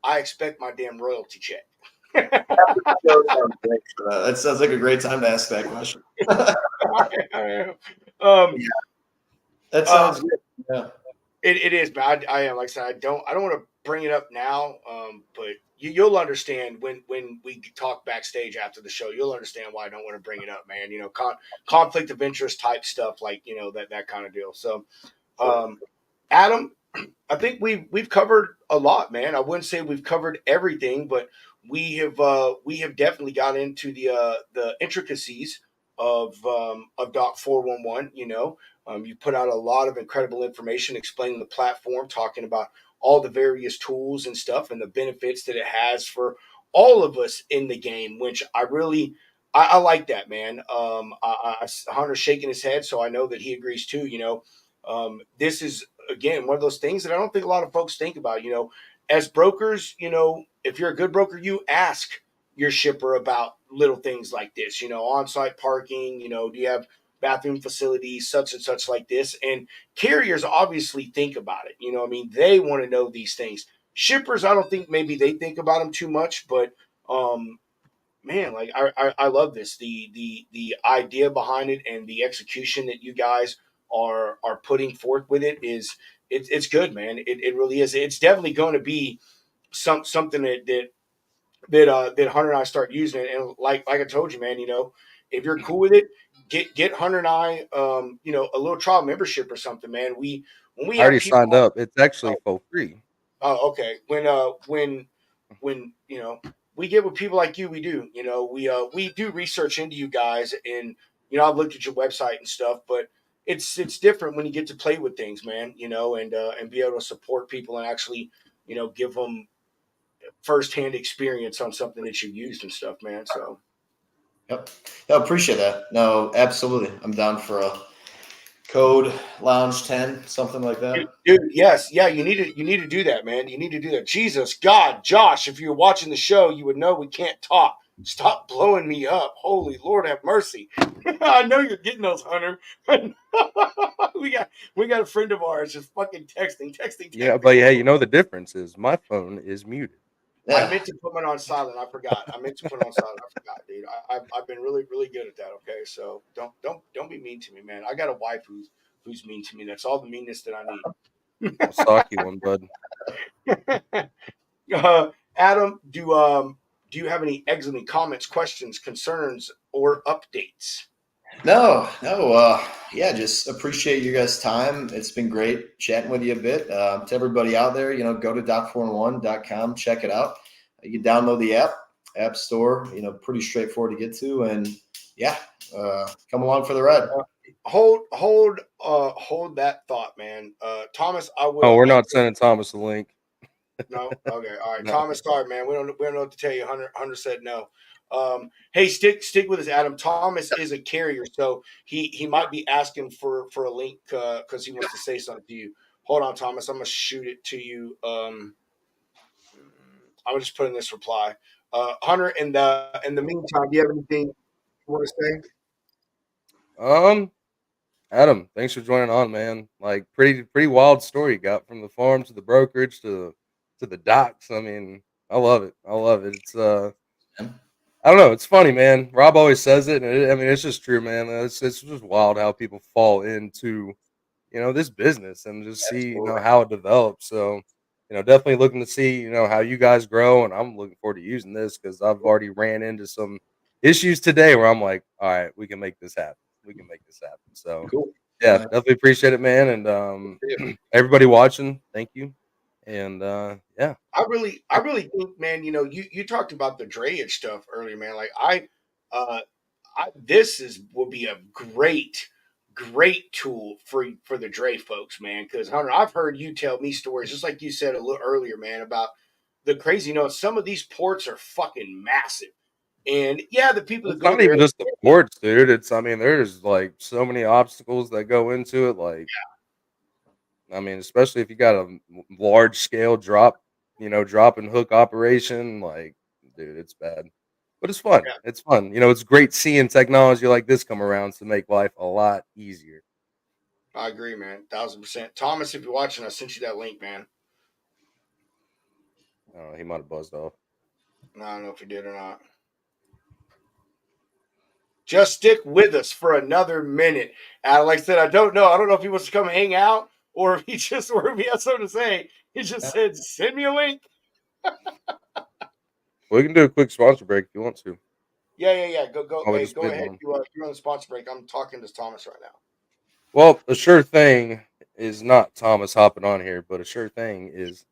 Speaker 1: I expect my damn royalty check.
Speaker 3: That sounds like a great time to ask that question.
Speaker 1: um,
Speaker 3: Yeah, that sounds good. Yeah.
Speaker 1: it is, but I am like I said, I don't want to bring it up now. But you'll understand when we talk backstage after the show. You'll understand why I don't want to bring it up, man. You know, conflict of interest type stuff, like you know that kind of deal. So, Adam, I think we've covered a lot, man. I wouldn't say we've covered everything, but we have definitely got into the intricacies of Doc 411. You know, you put out a lot of incredible information explaining the platform, talking about all the various tools and stuff, and the benefits that it has for all of us in the game. Which I like that, man. Hunter's shaking his head, so I know that he agrees too. You know, this is again one of those things that I don't think a lot of folks think about. You know, as brokers, you know, if you're a good broker, you ask your shipper about little things like this. You know, on-site parking. You know, do you have bathroom facilities, such and such like this? And carriers obviously think about it. You know, I mean, they want to know these things. Shippers, I don't think maybe they think about them too much, but man, like I love this. The idea behind it and the execution that you guys are putting forth with it is it's good, man. It really is. It's definitely going to be something that Hunter and I start using it. And like I told you, man, you know, if you're cool with it, get Hunter and I you know, a little trial membership or something, man. When we
Speaker 2: I
Speaker 1: have
Speaker 2: already
Speaker 1: people
Speaker 2: signed up. It's actually
Speaker 1: oh,
Speaker 2: for free.
Speaker 1: oh okay. When you know we get with people like you, we do. You know, we do research into you guys, and you know I've looked at your website and stuff, but it's different when you get to play with things, man. You know, and be able to support people and actually you know give them firsthand experience on something that you've used and stuff, man. So
Speaker 3: Yep. I appreciate that. No, absolutely. I'm down for a Code Lounge 10, something like that.
Speaker 1: Dude, yes, yeah, you need to do that, man. You need to do that. Jesus, God, Josh, if you're watching the show, you would know we can't talk. Stop blowing me up. Holy Lord, have mercy. I know you're getting those, Hunter. we got a friend of ours just fucking texting.
Speaker 2: Yeah, but hey, you know the difference is my phone is muted.
Speaker 1: I
Speaker 3: Yeah.
Speaker 1: meant to put mine on silent. I forgot. I meant to put it on silent. I forgot, dude. I've been really good at that. Okay, so don't be mean to me, man. I got a wife who's mean to me. That's all the meanness that I need.
Speaker 2: I'll sock you one, bud.
Speaker 1: Adam, do you have any excellent comments, questions, concerns, or updates?
Speaker 3: No. Yeah, just appreciate you guys' time. It's been great chatting with you a bit. To everybody out there, go to doc411.com, check it out. You can download the app store, pretty straightforward to get to. And yeah, come along for the ride.
Speaker 1: Hold that thought, man. Thomas, I will.
Speaker 2: Oh, we're not sending Thomas a link.
Speaker 1: No. Okay. All right.
Speaker 2: No.
Speaker 1: Thomas, sorry, man. We don't know what to tell you. Hunter said no. Hey, stick with us, Adam. Thomas is a carrier, so he might be asking for a link because he wants to say something to you. Hold on, Thomas. I'm gonna shoot it to you. I'm gonna just put in this reply. Hunter, in the meantime, do you have anything you want to say?
Speaker 2: Adam, thanks for joining on, man. Like pretty wild story you got from the farm to the brokerage to the docks. I mean, I love it. I love it. It's I don't know. It's funny, man. Rob always says it, and I mean, it's just true, man. It's just wild how people fall into this business and just see how it develops. So definitely looking to see how you guys grow, and I'm looking forward to using this because I've already ran into some issues today where I'm like, all right, we can make this happen. We can make this happen. So
Speaker 3: Cool.
Speaker 2: yeah, definitely appreciate it, man. And everybody watching, thank you. And yeah,
Speaker 1: I really think, man. You talked about the drayage stuff earlier, man. Like uh, will be a great tool for the Dre folks, man. Because Hunter, I've heard you tell me stories just like you said a little earlier, man, about the crazy. Some of these ports are fucking massive, and yeah, the people that
Speaker 2: it's
Speaker 1: go
Speaker 2: not
Speaker 1: there,
Speaker 2: even just the ports, dude. I mean, there's like so many obstacles that go into it. Like, I mean, especially if you got a large scale drop and hook operation, like, dude, it's bad. But it's fun.
Speaker 1: yeah,
Speaker 2: It's fun. It's great seeing technology like this come around to make life a lot easier.
Speaker 1: I agree, man, 1000%. Thomas, if you're watching, I sent you that link, man.
Speaker 2: He might have buzzed off.
Speaker 1: I don't know if he did or not. Just stick with us for another minute. Like I said, I don't know. I don't know if he wants to come hang out or if he has something to say. He just said, "Send me a link."
Speaker 2: We can do a quick sponsor break if you want to.
Speaker 1: Yeah. Go.
Speaker 2: Oh, we
Speaker 1: Hey,
Speaker 2: just
Speaker 1: go
Speaker 2: did
Speaker 1: ahead.
Speaker 2: one.
Speaker 1: You're on the sponsor break. I'm talking to Thomas right now.
Speaker 2: Well, a sure thing is not Thomas hopping on here, but a sure thing is,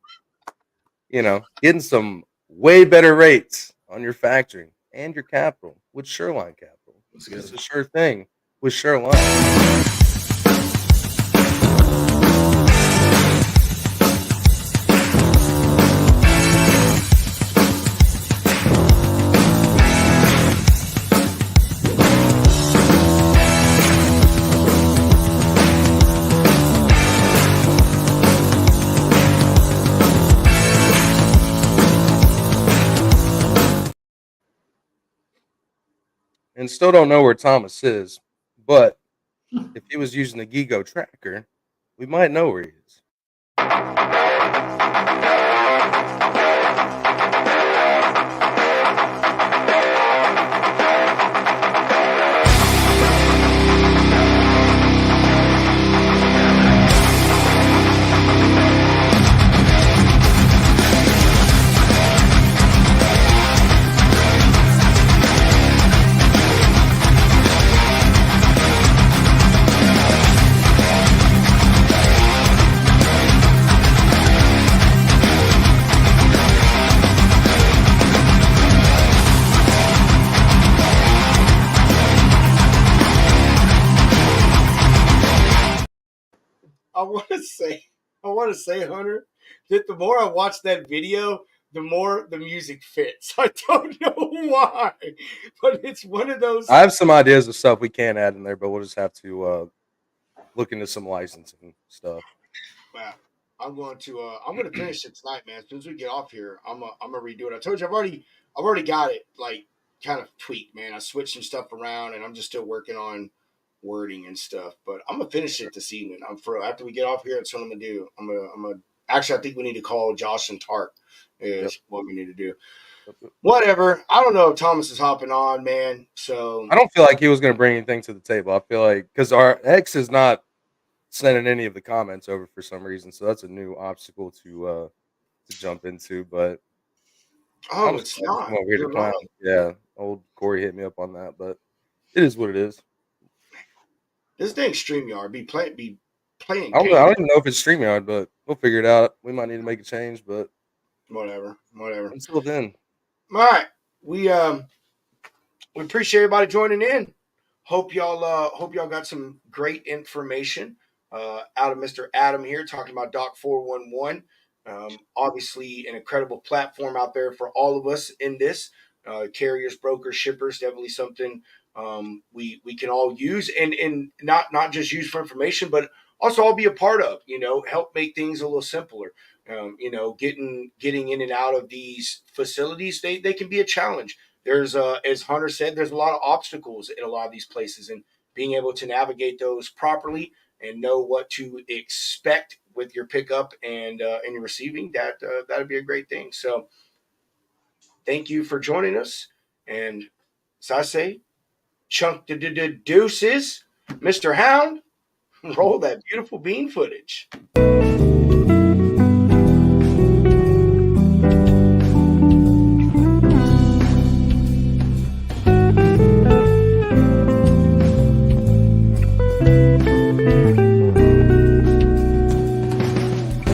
Speaker 2: getting some way better rates on your factoring and your capital with Shoreline Capital. It's a sure thing with Shoreline. And still don't know where Thomas is, but if he was using the Gigo tracker, we might know where he is.
Speaker 1: I want to say, Hunter, that the more I watch that video, the more the music fits. I don't know why, but it's one of those.
Speaker 2: I have some ideas of stuff we can add in there, but we'll just have to look into some licensing stuff.
Speaker 1: Wow. I'm going to finish it tonight, man. As soon as we get off here, I'm gonna redo it. I told you I've already got it like kind of tweaked, man. I switched some stuff around, and I'm just still working on wording and stuff. But I'm gonna finish it this evening. After we get off here, that's what I'm gonna do. I'm gonna actually, I think we need to call Josh and Tark is what we need to do. Whatever. I don't know if Thomas is hopping on, man. So
Speaker 2: I don't feel like he was going to bring anything to the table. I feel like because our ex is not sending any of the comments over for some reason, so that's a new obstacle to jump into. But
Speaker 1: oh,
Speaker 2: I'm
Speaker 1: it's not.
Speaker 2: over here to
Speaker 1: You're
Speaker 2: clown.
Speaker 1: right.
Speaker 2: Yeah, old Corey hit me up on that, but it is what it is.
Speaker 1: This dang StreamYard be playing
Speaker 2: I don't
Speaker 1: games.
Speaker 2: even know if it's StreamYard, but we'll figure it out. We might need to make a change, but
Speaker 1: Whatever.
Speaker 2: until then,
Speaker 1: All right. We appreciate everybody joining in. Hope y'all got some great information out of Mr. Adam here talking about Doc 411. Obviously, an incredible platform out there for all of us in this carriers, brokers, shippers. Definitely something we can all use and not just use for information, but also all be a part of. Help make things a little simpler. Getting in and out of these facilities, they can be a challenge. There's as Hunter said, there's a lot of obstacles in a lot of these places, and being able to navigate those properly and know what to expect with your pickup and your receiving, that'd be a great thing. So thank you for joining us, and as I say, chunk the deuces, Mr. Hound, roll that beautiful bean footage.